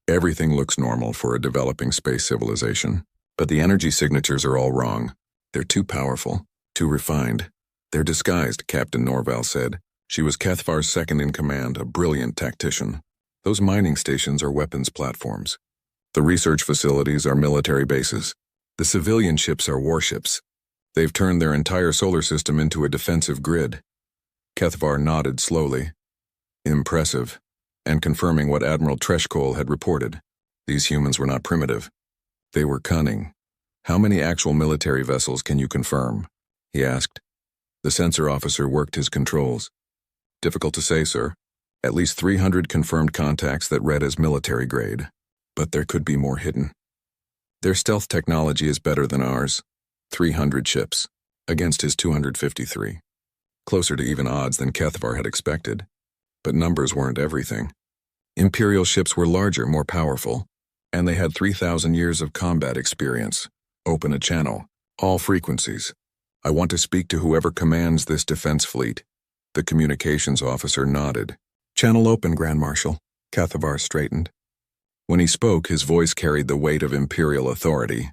Everything looks normal for a developing space civilization. But the energy signatures are all wrong. They're too powerful, too refined. They're disguised, Captain Norval said. She was Kethvar's second in command, a brilliant tactician. Those mining stations are weapons platforms. The research facilities are military bases. The civilian ships are warships. They've turned their entire solar system into a defensive grid. Kethvar nodded slowly. Impressive. And confirming what Admiral Treshkol had reported. These humans were not primitive. They were cunning. How many actual military vessels can you confirm? He asked. The sensor officer worked his controls. Difficult to say, sir. At least 300 confirmed contacts that read as military grade. But there could be more hidden. Their stealth technology is better than ours. 300 ships, against his 253. Closer to even odds than Kethvar had expected. But numbers weren't everything. Imperial ships were larger, more powerful, and they had 3,000 years of combat experience. Open a channel, all frequencies. I want to speak to whoever commands this defense fleet. The communications officer nodded. Channel open, Grand Marshal. Kethvar straightened. When he spoke, his voice carried the weight of imperial authority.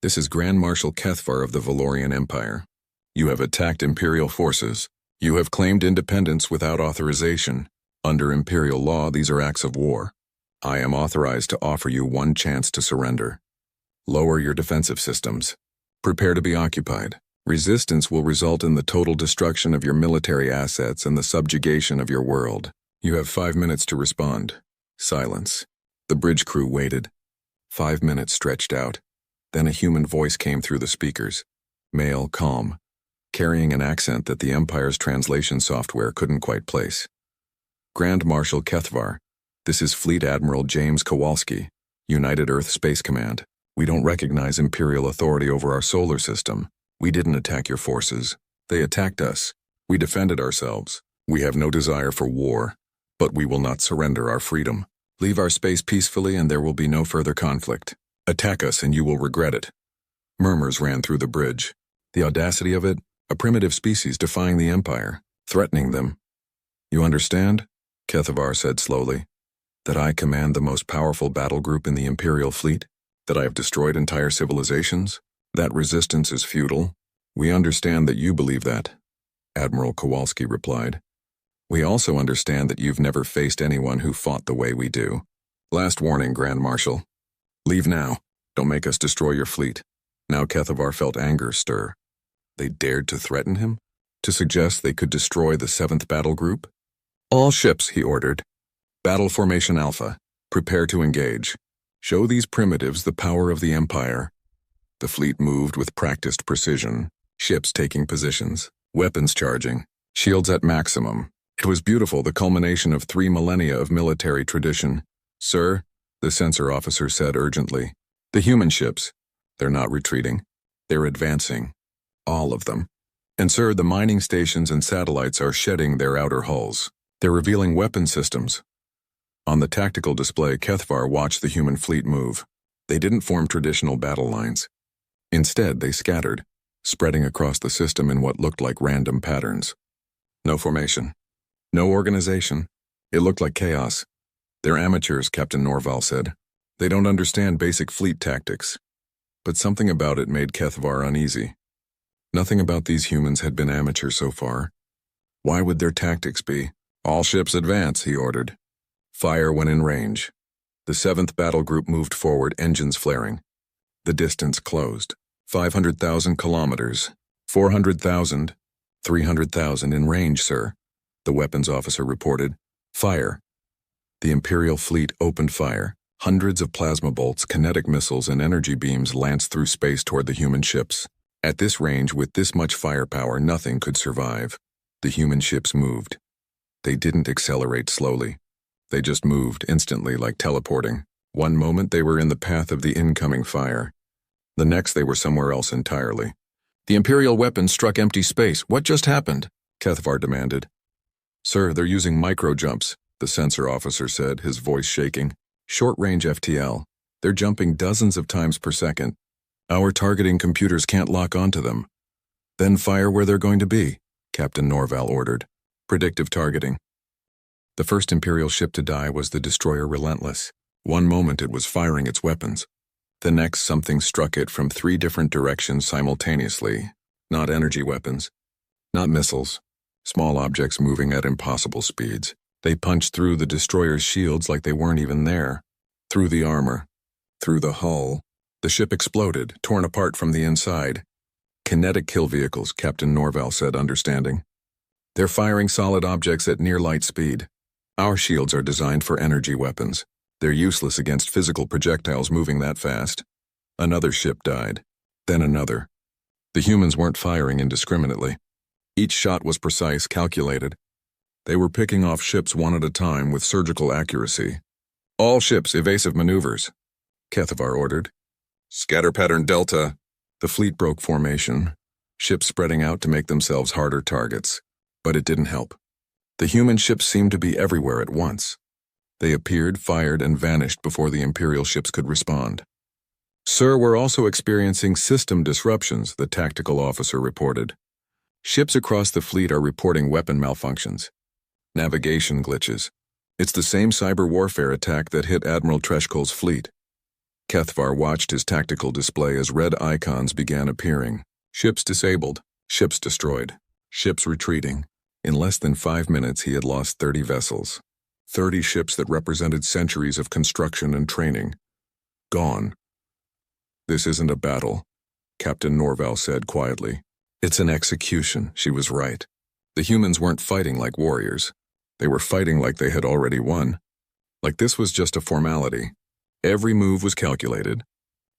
This is Grand Marshal Kethvar of the Valorian Empire. You have attacked imperial forces. You have claimed independence without authorization. Under imperial law, these are acts of war. I am authorized to offer you one chance to surrender. Lower your defensive systems. Prepare to be occupied. Resistance will result in the total destruction of your military assets and the subjugation of your world. You have 5 minutes to respond. Silence. The bridge crew waited. 5 minutes stretched out. Then a human voice came through the speakers. Male, calm, carrying an accent that the Empire's translation software couldn't quite place. Grand Marshal Kethvar, this is Fleet Admiral James Kowalski, United Earth Space Command. We don't recognize Imperial authority over our solar system. We didn't attack your forces. They attacked us. We defended ourselves. We have no desire for war, but we will not surrender our freedom. Leave our space peacefully and there will be no further conflict. Attack us and you will regret it. Murmurs ran through the bridge. The audacity of it, a primitive species defying the Empire, threatening them. You understand? Kethvar said slowly. That I command the most powerful battle group in the Imperial fleet? That I have destroyed entire civilizations? That resistance is futile? We understand that you believe that, Admiral Kowalski replied. We also understand that you've never faced anyone who fought the way we do. Last warning, Grand Marshal. Leave now. Don't make us destroy your fleet. Now Kethvar felt anger stir. They dared to threaten him? To suggest they could destroy the 7th Battle Group? All ships, he ordered. Battle Formation Alpha. Prepare to engage. Show these primitives the power of the Empire. The fleet moved with practiced precision. Ships taking positions. Weapons charging. Shields at maximum. It was beautiful, the culmination of 3 millennia of military tradition. Sir, the sensor officer said urgently. The human ships. They're not retreating. They're advancing. All of them. And sir, the mining stations and satellites are shedding their outer hulls. They're revealing weapon systems. On the tactical display, Kethvar watched the human fleet move. They didn't form traditional battle lines. Instead, they scattered, spreading across the system in what looked like random patterns. No formation. No organization. It looked like chaos. They're amateurs, Captain Norval said. They don't understand basic fleet tactics. But something about it made Kethvar uneasy. Nothing about these humans had been amateur so far. Why would their tactics be? All ships advance, he ordered. Fire when in range. The 7th Battle Group moved forward, engines flaring. The distance closed. 500,000 kilometers. 400,000. 300,000 in range, sir. The weapons officer reported. Fire. The Imperial fleet opened fire. Hundreds of plasma bolts, kinetic missiles, and energy beams lanced through space toward the human ships. At this range, with this much firepower, nothing could survive. The human ships moved. They didn't accelerate slowly. They just moved instantly, like teleporting. One moment they were in the path of the incoming fire. The next they were somewhere else entirely. The Imperial weapons struck empty space. What just happened? Kethvar demanded. Sir, they're using micro-jumps, the sensor officer said, his voice shaking. Short-range FTL. They're jumping dozens of times per second. Our targeting computers can't lock onto them. Then fire where they're going to be, Captain Norval ordered. Predictive targeting. The first Imperial ship to die was the destroyer Relentless. One moment it was firing its weapons. The next something struck it from 3 different directions simultaneously. Not energy weapons. Not missiles. Small objects moving at impossible speeds. They punched through the destroyer's shields like they weren't even there. Through the armor. Through the hull. The ship exploded, torn apart from the inside. Kinetic kill vehicles, Captain Norval said, understanding. They're firing solid objects at near light speed. Our shields are designed for energy weapons. They're useless against physical projectiles moving that fast. Another ship died. Then another. The humans weren't firing indiscriminately. Each shot was precise, calculated. They were picking off ships one at a time with surgical accuracy. All ships, evasive maneuvers, Kethavar ordered. Scatter pattern Delta. The fleet broke formation, ships spreading out to make themselves harder targets. But it didn't help. The human ships seemed to be everywhere at once. They appeared, fired, and vanished before the Imperial ships could respond. Sir, we're also experiencing system disruptions, the tactical officer reported. Ships across the fleet are reporting weapon malfunctions. Navigation glitches. It's the same cyber warfare attack that hit Admiral Treshkol's fleet. Kethavar watched his tactical display as red icons began appearing. Ships disabled, ships destroyed, ships retreating. In less than 5 minutes, he had lost 30 vessels. 30 ships that represented centuries of construction and training. Gone. This isn't a battle, Captain Norval said quietly. It's an execution. She was right. The humans weren't fighting like warriors. They were fighting like they had already won. Like this was just a formality. Every move was calculated.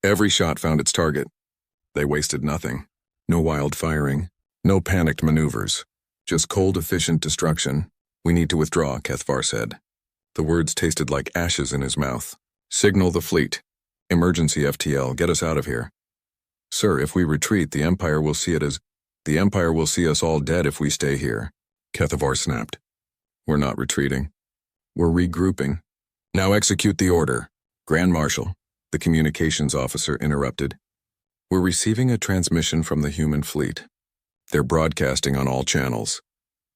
Every shot found its target. They wasted nothing. No wild firing. No panicked maneuvers. Just cold, efficient destruction. We need to withdraw, Kethavar said. The words tasted like ashes in his mouth. Signal the fleet. Emergency FTL, get us out of here. Sir, if we retreat, the Empire will see us all dead if we stay here, Kethavar snapped. We're not retreating. We're regrouping. Now execute the order. Grand Marshal, the communications officer interrupted. We're receiving a transmission from the human fleet. They're broadcasting on all channels.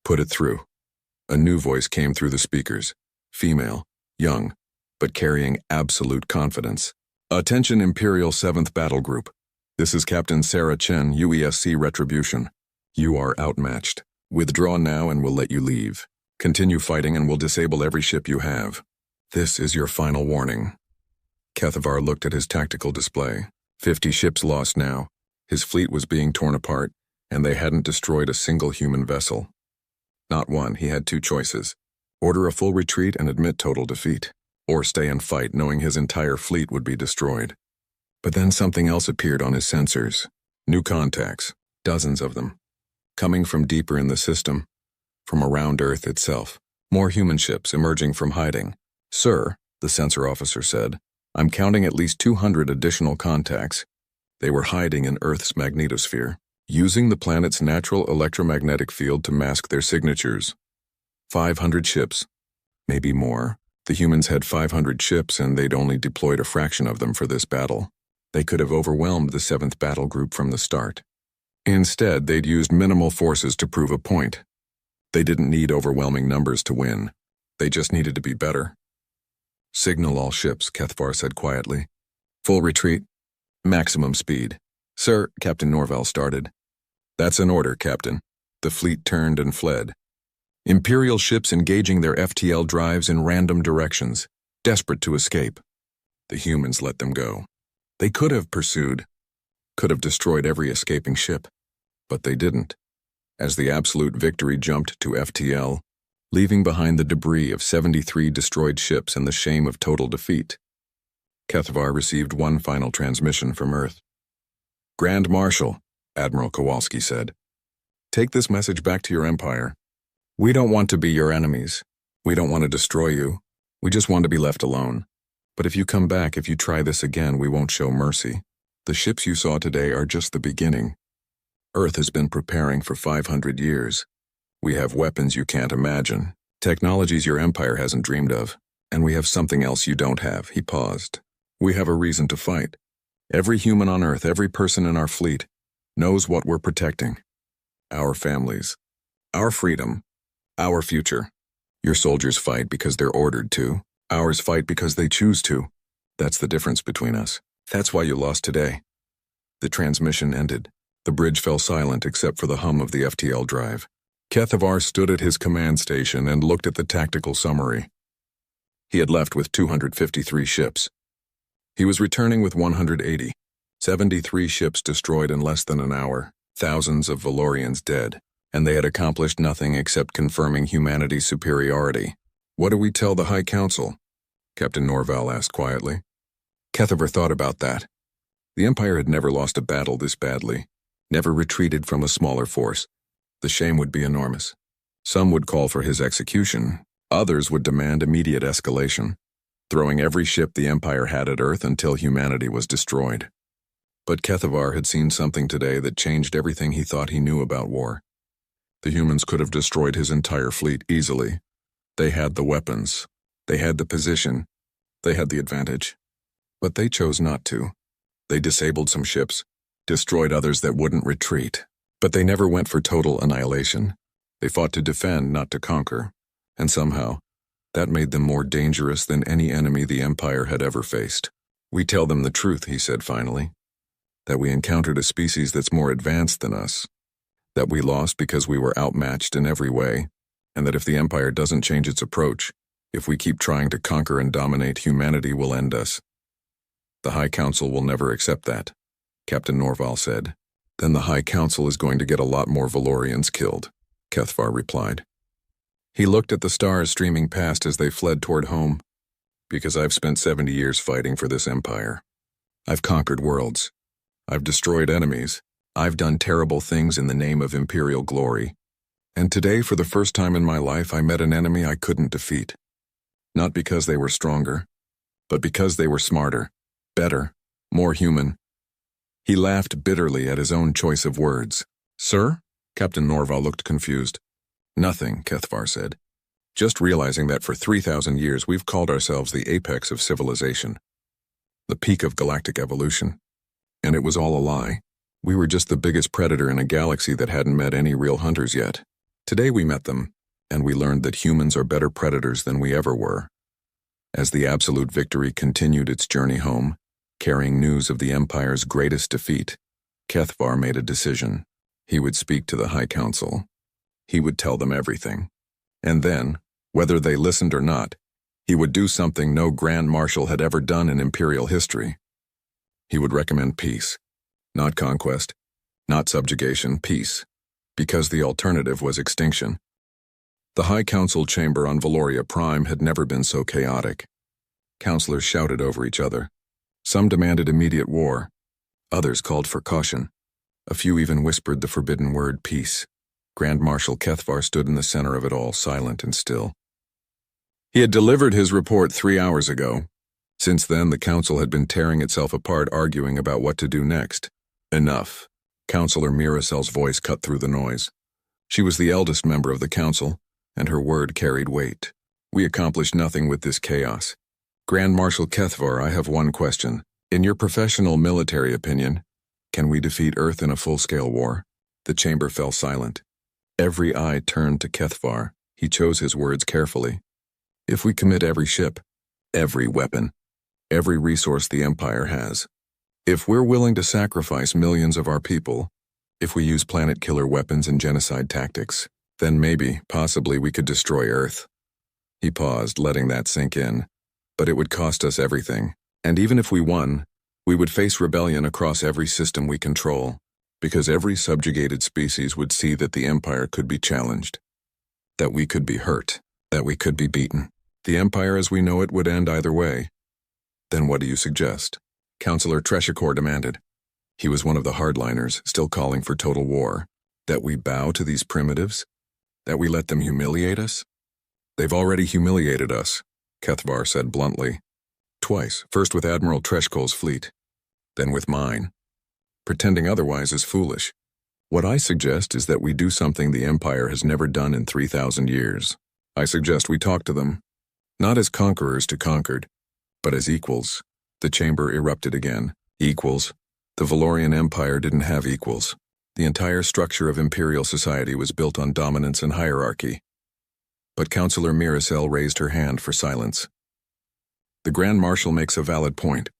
Put it through. A new voice came through the speakers. Female, young, but carrying absolute confidence. Attention Imperial 7th Battle Group. This is Captain Sarah Chen, UESC Retribution. You are outmatched. Withdraw now and we'll let you leave. Continue fighting and we'll disable every ship you have. This is your final warning. Kethavar looked at his tactical display. 50 ships lost now. His fleet was being torn apart, and they hadn't destroyed a single human vessel. Not one, he had two choices. Order a full retreat and admit total defeat, or stay and fight knowing his entire fleet would be destroyed. But then something else appeared on his sensors. New contacts, dozens of them. Coming from deeper in the system, from around Earth itself. More human ships emerging from hiding. Sir, the sensor officer said, I'm counting at least 200 additional contacts. They were hiding in Earth's magnetosphere, using the planet's natural electromagnetic field to mask their signatures. 500 ships, maybe more. The humans had 500 ships and they'd only deployed a fraction of them for this battle. They could have overwhelmed the 7th Battle Group from the start. Instead, they'd used minimal forces to prove a point. They didn't need overwhelming numbers to win. They just needed to be better. Signal all ships, Kethavar said quietly. Full retreat. Maximum speed. Sir, Captain Norval started. That's an order, Captain. The fleet turned and fled. Imperial ships engaging their FTL drives in random directions, desperate to escape. The humans let them go. They could have pursued, could have destroyed every escaping ship, but they didn't. As the absolute victory jumped to FTL, leaving behind the debris of 73 destroyed ships and the shame of total defeat. Kethavar received one final transmission from Earth. Grand Marshal, Admiral Kowalski said, take this message back to your Empire. We don't want to be your enemies. We don't want to destroy you. We just want to be left alone. But if you come back, if you try this again, we won't show mercy. The ships you saw today are just the beginning. Earth has been preparing for 500 years. We have weapons you can't imagine, technologies your Empire hasn't dreamed of, and we have something else you don't have. He paused. We have a reason to fight. Every human on Earth, every person in our fleet, knows what we're protecting. Our families, our freedom, our future. Your soldiers fight because they're ordered to. Ours fight because they choose to. That's the difference between us. That's why you lost today. The transmission ended. The bridge fell silent except for the hum of the FTL drive. Kethavar stood at his command station and looked at the tactical summary. He had left with 253 ships. He was returning with 180. 73 ships destroyed in less than an hour, thousands of Valorians dead, and they had accomplished nothing except confirming humanity's superiority. "What do we tell the High Council?" Captain Norval asked quietly. Kethavar thought about that. The Empire had never lost a battle this badly, never retreated from a smaller force. The shame would be enormous. Some would call for his execution, others would demand immediate escalation, throwing every ship the Empire had at Earth until humanity was destroyed. But Kethavar had seen something today that changed everything he thought he knew about war. The humans could have destroyed his entire fleet easily. They had the weapons, they had the position, they had the advantage. But they chose not to. They disabled some ships, destroyed others that wouldn't retreat. But they never went for total annihilation. They fought to defend, not to conquer. And somehow, that made them more dangerous than any enemy the Empire had ever faced. "We tell them the truth," he said finally. "That we encountered a species that's more advanced than us. That we lost because we were outmatched in every way. And that if the Empire doesn't change its approach, if we keep trying to conquer and dominate, humanity will end us." "The High Council will never accept that," Captain Norval said. "Then the High Council is going to get a lot more Valorians killed," Kethavar replied. He looked at the stars streaming past as they fled toward home. "Because I've spent 70 years fighting for this empire. I've conquered worlds. I've destroyed enemies. I've done terrible things in the name of imperial glory. And today, for the first time in my life, I met an enemy I couldn't defeat. Not because they were stronger, but because they were smarter, better, more human." He laughed bitterly at his own choice of words. "Sir?" Captain Norval looked confused. "Nothing," Kethavar said. "Just realizing that for 3,000 years we've called ourselves the apex of civilization, the peak of galactic evolution. And it was all a lie. We were just the biggest predator in a galaxy that hadn't met any real hunters yet. Today we met them, and we learned that humans are better predators than we ever were." As the absolute victory continued its journey home, carrying news of the Empire's greatest defeat, Kethavar made a decision. He would speak to the High Council. He would tell them everything. And then, whether they listened or not, he would do something no Grand Marshal had ever done in Imperial history. He would recommend peace. Not conquest, not subjugation, peace. Because the alternative was extinction. The High Council chamber on Valoria Prime had never been so chaotic. Councilors shouted over each other. Some demanded immediate war. Others called for caution. A few even whispered the forbidden word, peace. Grand Marshal Kethavar stood in the center of it all, silent and still. He had delivered his report 3 hours ago. Since then, the council had been tearing itself apart, arguing about what to do next. "Enough." Councillor Miracel's voice cut through the noise. She was the eldest member of the council, and her word carried weight. "We accomplished nothing with this chaos. Grand Marshal Kethavar, I have one question. In your professional military opinion, can we defeat Earth in a full-scale war?" The chamber fell silent. Every eye turned to Kethavar. He chose his words carefully. "If we commit every ship, every weapon, every resource the Empire has, if we're willing to sacrifice millions of our people, if we use planet-killer weapons and genocide tactics, then maybe, possibly, we could destroy Earth." He paused, letting that sink in. "But it would cost us everything. And even if we won, we would face rebellion across every system we control, because every subjugated species would see that the Empire could be challenged, that we could be hurt, that we could be beaten. The Empire as we know it would end either way." "Then what do you suggest?" Councillor Treshikor demanded. He was one of the hardliners, still calling for total war. "That we bow to these primitives? That we let them humiliate us?" "They've already humiliated us," Kethavar said bluntly. "Twice, first with Admiral Treshkol's fleet, then with mine. Pretending otherwise is foolish. What I suggest is that we do something the Empire has never done in 3,000 years. I suggest we talk to them, not as conquerors to conquered, but as equals." The chamber erupted again. Equals? The Valorian Empire didn't have equals. The entire structure of imperial society was built on dominance and hierarchy. But Councillor Miracel raised her hand for silence. "The Grand Marshal makes a valid point.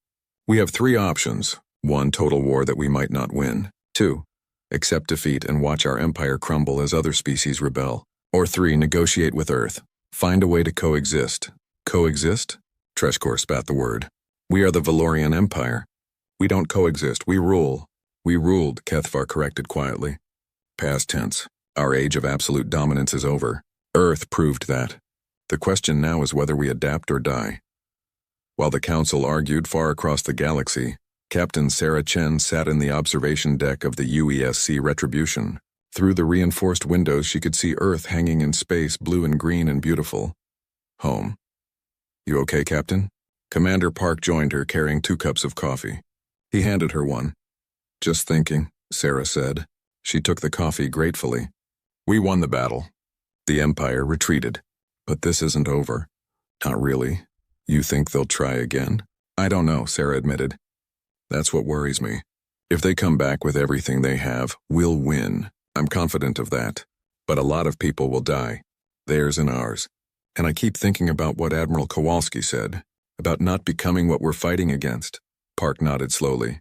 We have 3 options. 1, total war that we might not win. 2, Accept defeat and watch our empire crumble as other species rebel. Or 3. Negotiate with Earth. Find a way to coexist. Coexist? Treshkor spat the word. We are the Valorian Empire. We don't coexist, we rule. We ruled, Kethvar corrected quietly. Past tense. Our age of absolute dominance is over. Earth proved that. The question now is whether we adapt or die. While the council argued far across the galaxy, Captain Sarah Chen sat in the observation deck of the UESC Retribution. Through the reinforced windows she could see Earth hanging in space, blue and green and beautiful. Home. You okay, Captain? Commander Park joined her, carrying 2 cups of coffee. He handed her one. Just thinking, Sarah said. She took the coffee gratefully. We won the battle. The Empire retreated. But this isn't over. Not really. You think they'll try again? I don't know, Sarah admitted. That's what worries me. If they come back with everything they have, we'll win. I'm confident of that. But a lot of people will die. Theirs and ours. And I keep thinking about what Admiral Kowalski said, about not becoming what we're fighting against. Park nodded slowly.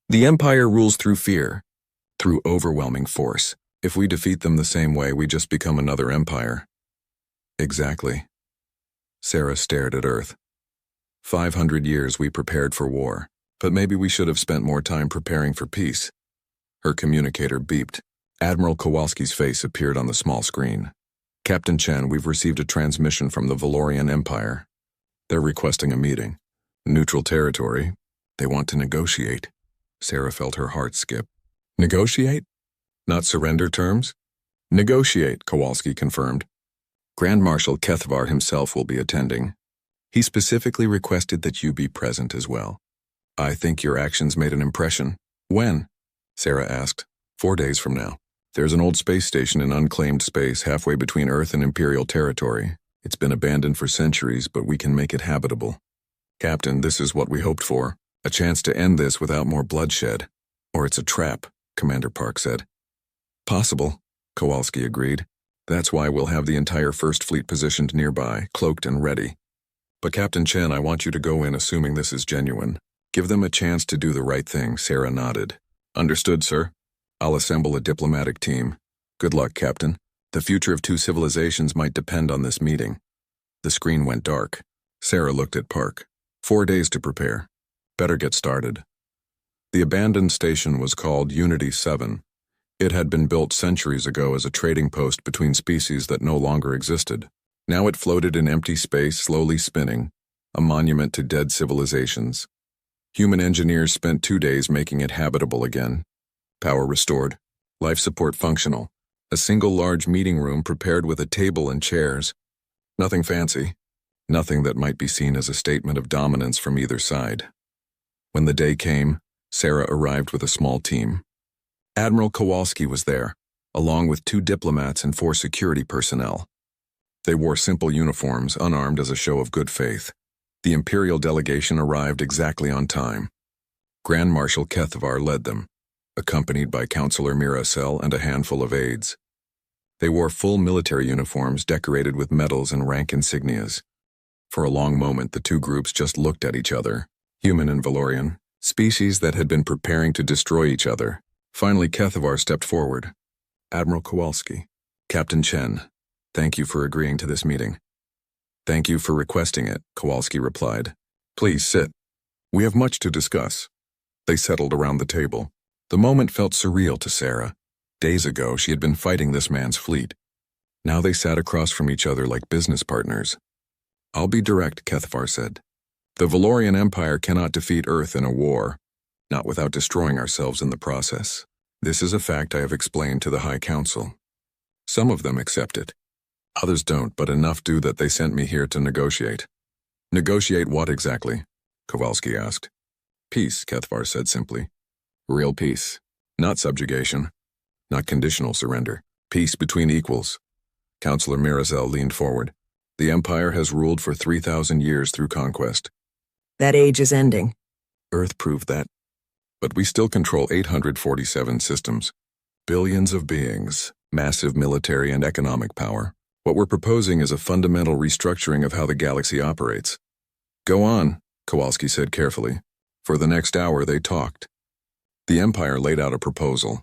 The Empire rules through fear, through overwhelming force. If we defeat them the same way, we just become another empire. Exactly. Sarah stared at Earth. 500 years we prepared for war, but maybe we should have spent more time preparing for peace. Her communicator beeped. Admiral Kowalski's face appeared on the small screen. Captain Chen, we've received a transmission from the Valorian Empire. They're requesting a meeting. Neutral territory. They want to negotiate. Sarah felt her heart skip. Negotiate? Not surrender terms? Negotiate, Kowalski confirmed. Grand Marshal Kethvar himself will be attending. He specifically requested that you be present as well. I think your actions made an impression. When? Sarah asked. 4 days from now. There's an old space station in unclaimed space halfway between Earth and Imperial territory. It's been abandoned for centuries, but we can make it habitable. Captain, this is what we hoped for. A chance to end this without more bloodshed. Or it's a trap, Commander Park said. Possible, Kowalski agreed. That's why we'll have the entire First Fleet positioned nearby, cloaked and ready. But Captain Chen, I want you to go in assuming this is genuine. Give them a chance to do the right thing, Sarah nodded. Understood, sir. I'll assemble a diplomatic team. Good luck, Captain. The future of 2 civilizations might depend on this meeting. The screen went dark. Sarah looked at Park. 4 days to prepare. Better get started. The abandoned station was called Unity 7. It had been built centuries ago as a trading post between species that no longer existed. Now it floated in empty space, slowly spinning, a monument to dead civilizations. Human engineers spent 2 days making it habitable again. Power restored, life support functional, a single large meeting room prepared with a table and chairs. Nothing fancy, nothing that might be seen as a statement of dominance from either side. When the day came, Sarah arrived with a small team. Admiral Kowalski was there, along with 2 diplomats and 4 security personnel. They wore simple uniforms, unarmed as a show of good faith. The Imperial delegation arrived exactly on time. Grand Marshal Kethvar led them, accompanied by Councillor Miracel and a handful of aides. They wore full military uniforms decorated with medals and rank insignias. For a long moment, the 2 groups just looked at each other, human and Valorian, species that had been preparing to destroy each other. Finally, Kethvar stepped forward. Admiral Kowalski, Captain Chen, thank you for agreeing to this meeting. Thank you for requesting it, Kowalski replied. Please sit. We have much to discuss. They settled around the table. The moment felt surreal to Sarah. Days ago, she had been fighting this man's fleet. Now they sat across from each other like business partners. I'll be direct, Kethvar said. The Valorian Empire cannot defeat Earth in a war, not without destroying ourselves in the process. This is a fact I have explained to the High Council. Some of them accept it. Others don't, but enough do that they sent me here to negotiate. Negotiate what exactly? Kowalski asked. Peace, Kethvar said simply. Real peace. Not subjugation. Not conditional surrender. Peace between equals. Councillor Miracel leaned forward. The Empire has ruled for 3,000 years through conquest. That age is ending. Earth proved that. But we still control 847 systems. Billions of beings, massive military and economic power. What we're proposing is a fundamental restructuring of how the galaxy operates. Go on, Kowalski said carefully. For the next hour they talked. The Empire laid out a proposal.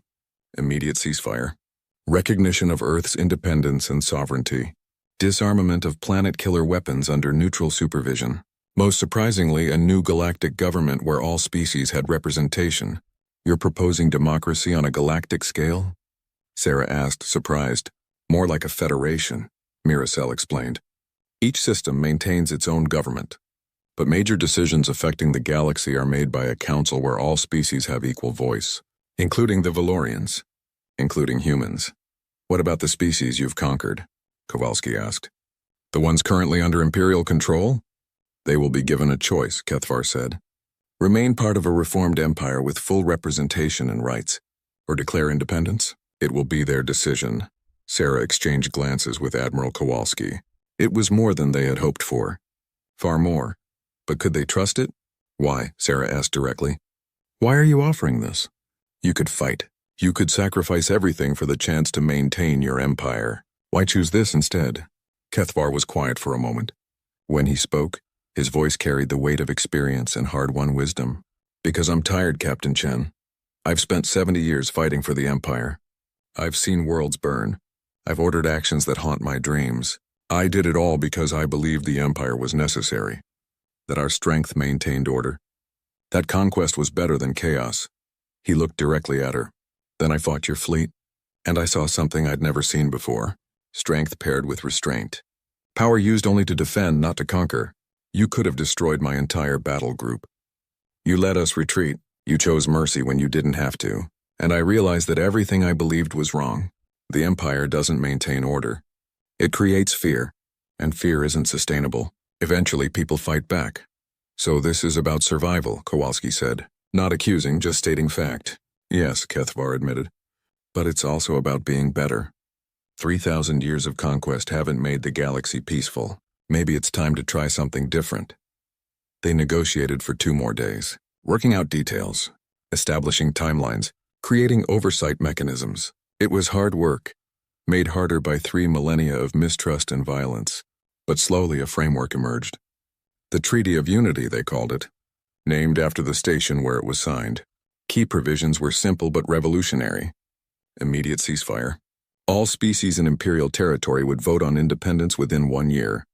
Immediate ceasefire. Recognition of Earth's independence and sovereignty. Disarmament of planet-killer weapons under neutral supervision. Most surprisingly, a new galactic government where all species had representation. You're proposing democracy on a galactic scale? Sarah asked, surprised. More like a federation, Miracel explained. Each system maintains its own government, but major decisions affecting the galaxy are made by a council where all species have equal voice, including the Valorians, including humans. What about the species you've conquered? Kowalski asked. The ones currently under Imperial control? They will be given a choice, Kethvar said. Remain part of a reformed empire with full representation and rights, or declare independence? It will be their decision. Sarah exchanged glances with Admiral Kowalski. It was more than they had hoped for. Far more. But could they trust it? Why? Sarah asked directly. Why are you offering this? You could fight. You could sacrifice everything for the chance to maintain your empire. Why choose this instead? Kethvar was quiet for a moment. When he spoke, his voice carried the weight of experience and hard-won wisdom. Because I'm tired, Captain Chen. I've spent 70 years fighting for the Empire. I've seen worlds burn. I've ordered actions that haunt my dreams. I did it all because I believed the Empire was necessary, that our strength maintained order. That conquest was better than chaos. He looked directly at her. Then I fought your fleet, and I saw something I'd never seen before. Strength paired with restraint. Power used only to defend, not to conquer. You could have destroyed my entire battle group. You let us retreat. You chose mercy when you didn't have to. And I realized that everything I believed was wrong. The Empire doesn't maintain order. It creates fear, and fear isn't sustainable. Eventually, people fight back. So this is about survival, Kowalski said. Not accusing, just stating fact. Yes, Kethvar admitted. But it's also about being better. 3,000 years of conquest haven't made the galaxy peaceful. Maybe it's time to try something different. They negotiated for 2 more days, working out details, establishing timelines, creating oversight mechanisms. It was hard work, made harder by 3 millennia of mistrust and violence. But slowly a framework emerged. The Treaty of Unity, they called it, named after the station where it was signed. Key provisions were simple but revolutionary. Immediate ceasefire. All species in Imperial territory would vote on independence within 1 year.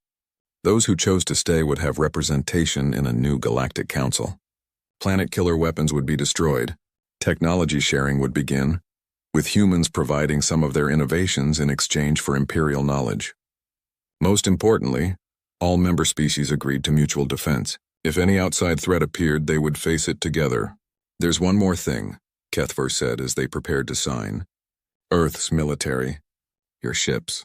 Those who chose to stay would have representation in a new galactic council. Planet-killer weapons would be destroyed. Technology sharing would begin, with humans providing some of their innovations in exchange for Imperial knowledge. Most importantly, all member species agreed to mutual defense. If any outside threat appeared, they would face it together. There's one more thing, Kethvar said as they prepared to sign. Earth's military. Your ships.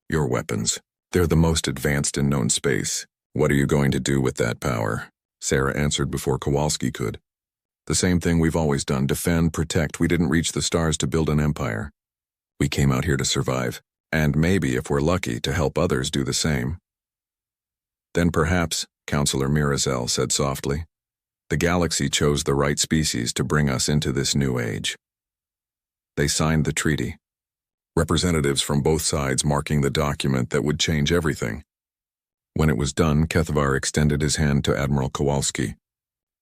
Your weapons. They're the most advanced in known space. What are you going to do with that power? Sarah answered before Kowalski could. The same thing we've always done, defend, protect. We didn't reach the stars to build an empire. We came out here to survive, and maybe, if we're lucky, to help others do the same. Then perhaps, Counselor Miracel said softly, the galaxy chose the right species to bring us into this new age. They signed the treaty. Representatives from both sides marking the document that would change everything. When it was done, Kethvar extended his hand to Admiral Kowalski.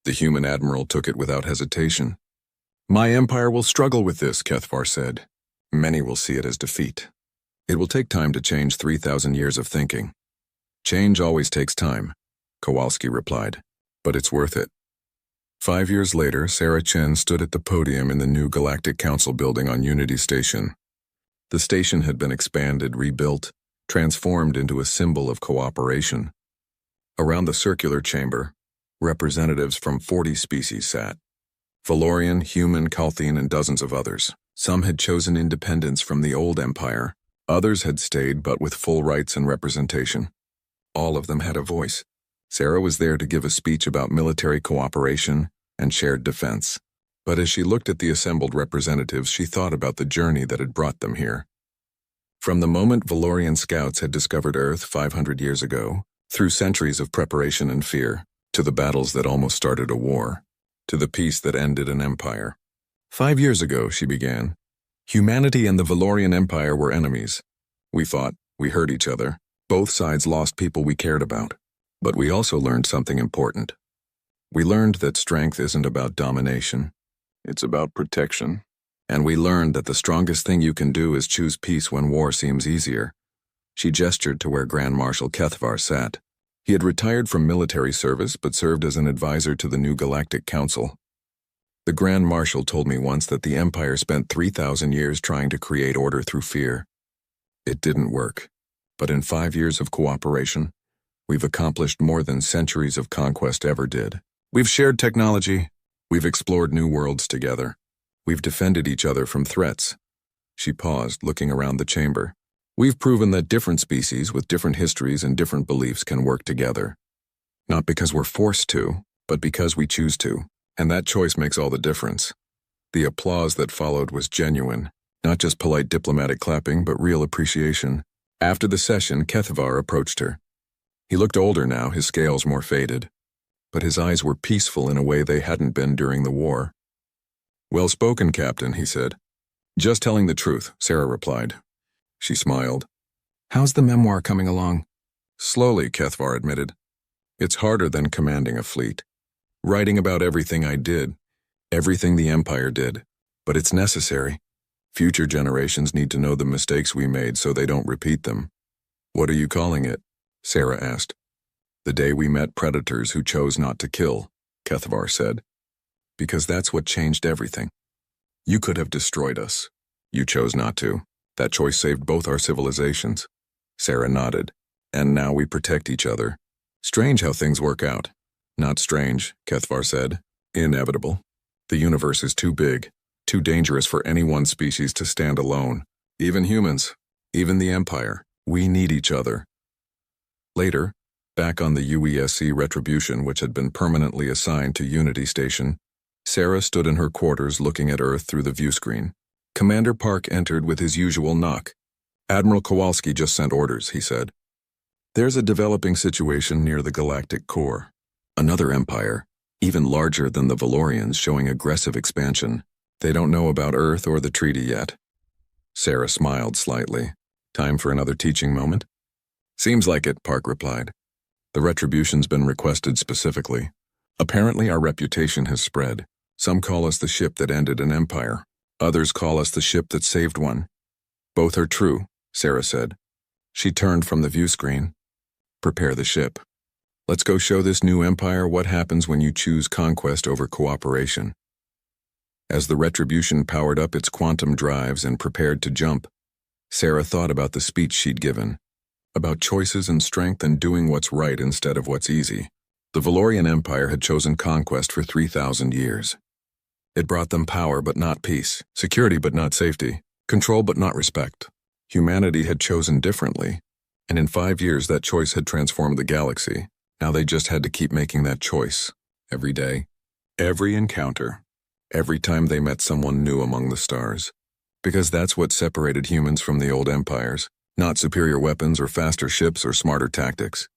The human admiral took it without hesitation. My empire will struggle with this, Kethvar said. Many will see it as defeat. It will take time to change 3,000 years of thinking. Change always takes time, Kowalski replied, but it's worth it. 5 years later, Sarah Chen stood at the podium in the new Galactic Council building on Unity Station. The station had been expanded, rebuilt, transformed into a symbol of cooperation. Around the circular chamber, representatives from 40 species sat. Valorian, human, Calthian, and dozens of others. Some had chosen independence from the old empire. Others had stayed but with full rights and representation. All of them had a voice. Sarah was there to give a speech about military cooperation and shared defense. But as she looked at the assembled representatives, she thought about the journey that had brought them here. From the moment Valorian scouts had discovered Earth 500 years ago, through centuries of preparation and fear, to the battles that almost started a war, to the peace that ended an empire. 5 years ago, she began, humanity and the Valorian Empire were enemies. We fought, we hurt each other. Both sides lost people we cared about. But we also learned something important. We learned that strength isn't about domination. It's about protection. And we learned that the strongest thing you can do is choose peace when war seems easier. She gestured to where Grand Marshal Kethvar sat. He had retired from military service but served as an advisor to the new Galactic Council. The Grand Marshal told me once that the Empire spent 3,000 years trying to create order through fear. It didn't work, but in 5 years of cooperation, we've accomplished more than centuries of conquest ever did. We've shared technology, we've explored new worlds together, we've defended each other from threats. She paused, looking around the chamber. We've proven that different species with different histories and different beliefs can work together. Not because we're forced to, but because we choose to. And that choice makes all the difference. The applause that followed was genuine, not just polite diplomatic clapping, but real appreciation. After the session, Kethvar approached her. He looked older now, his scales more faded. But his eyes were peaceful in a way they hadn't been during the war. "Well spoken, Captain," he said. "Just telling the truth," Sarah replied. She smiled. "How's the memoir coming along?" "Slowly," Kethvar admitted. "It's harder than commanding a fleet. Writing about everything I did, everything the Empire did, but it's necessary. Future generations need to know the mistakes we made so they don't repeat them." "What are you calling it?" Sarah asked. "The day we met predators who chose not to kill," Kethvar said. "Because that's what changed everything. You could have destroyed us. You chose not to. That choice saved both our civilizations." Sarah nodded. "And now we protect each other. Strange how things work out." "Not strange," Kethvar said. "Inevitable. The universe is too big, too dangerous for any one species to stand alone. Even humans, even the Empire. We need each other." Later, back on the UESC Retribution, which had been permanently assigned to Unity Station, Sarah stood in her quarters looking at Earth through the viewscreen. Commander Park entered with his usual knock. "Admiral Kowalski just sent orders," he said. "There's a developing situation near the galactic core. Another empire, even larger than the Valorians, showing aggressive expansion. They don't know about Earth or the treaty yet." Sarah smiled slightly. "Time for another teaching moment?" "Seems like it," Park replied. "The Retribution's been requested specifically. Apparently our reputation has spread. Some call us the ship that ended an empire. Others call us the ship that saved one. Both are true," Sarah said. She turned from the viewscreen. "Prepare the ship. Let's go show this new empire what happens when you choose conquest over cooperation." As the Retribution powered up its quantum drives and prepared to jump, Sarah thought about the speech she'd given, about choices and strength and doing what's right instead of what's easy. The Valorian Empire had chosen conquest for 3,000 years. It brought them power but not peace, security but not safety, control but not respect. Humanity had chosen differently, and in 5 years that choice had transformed the galaxy. Now they just had to keep making that choice, every day, every encounter, every time they met someone new among the stars. Because that's what separated humans from the old empires, not superior weapons or faster ships or smarter tactics.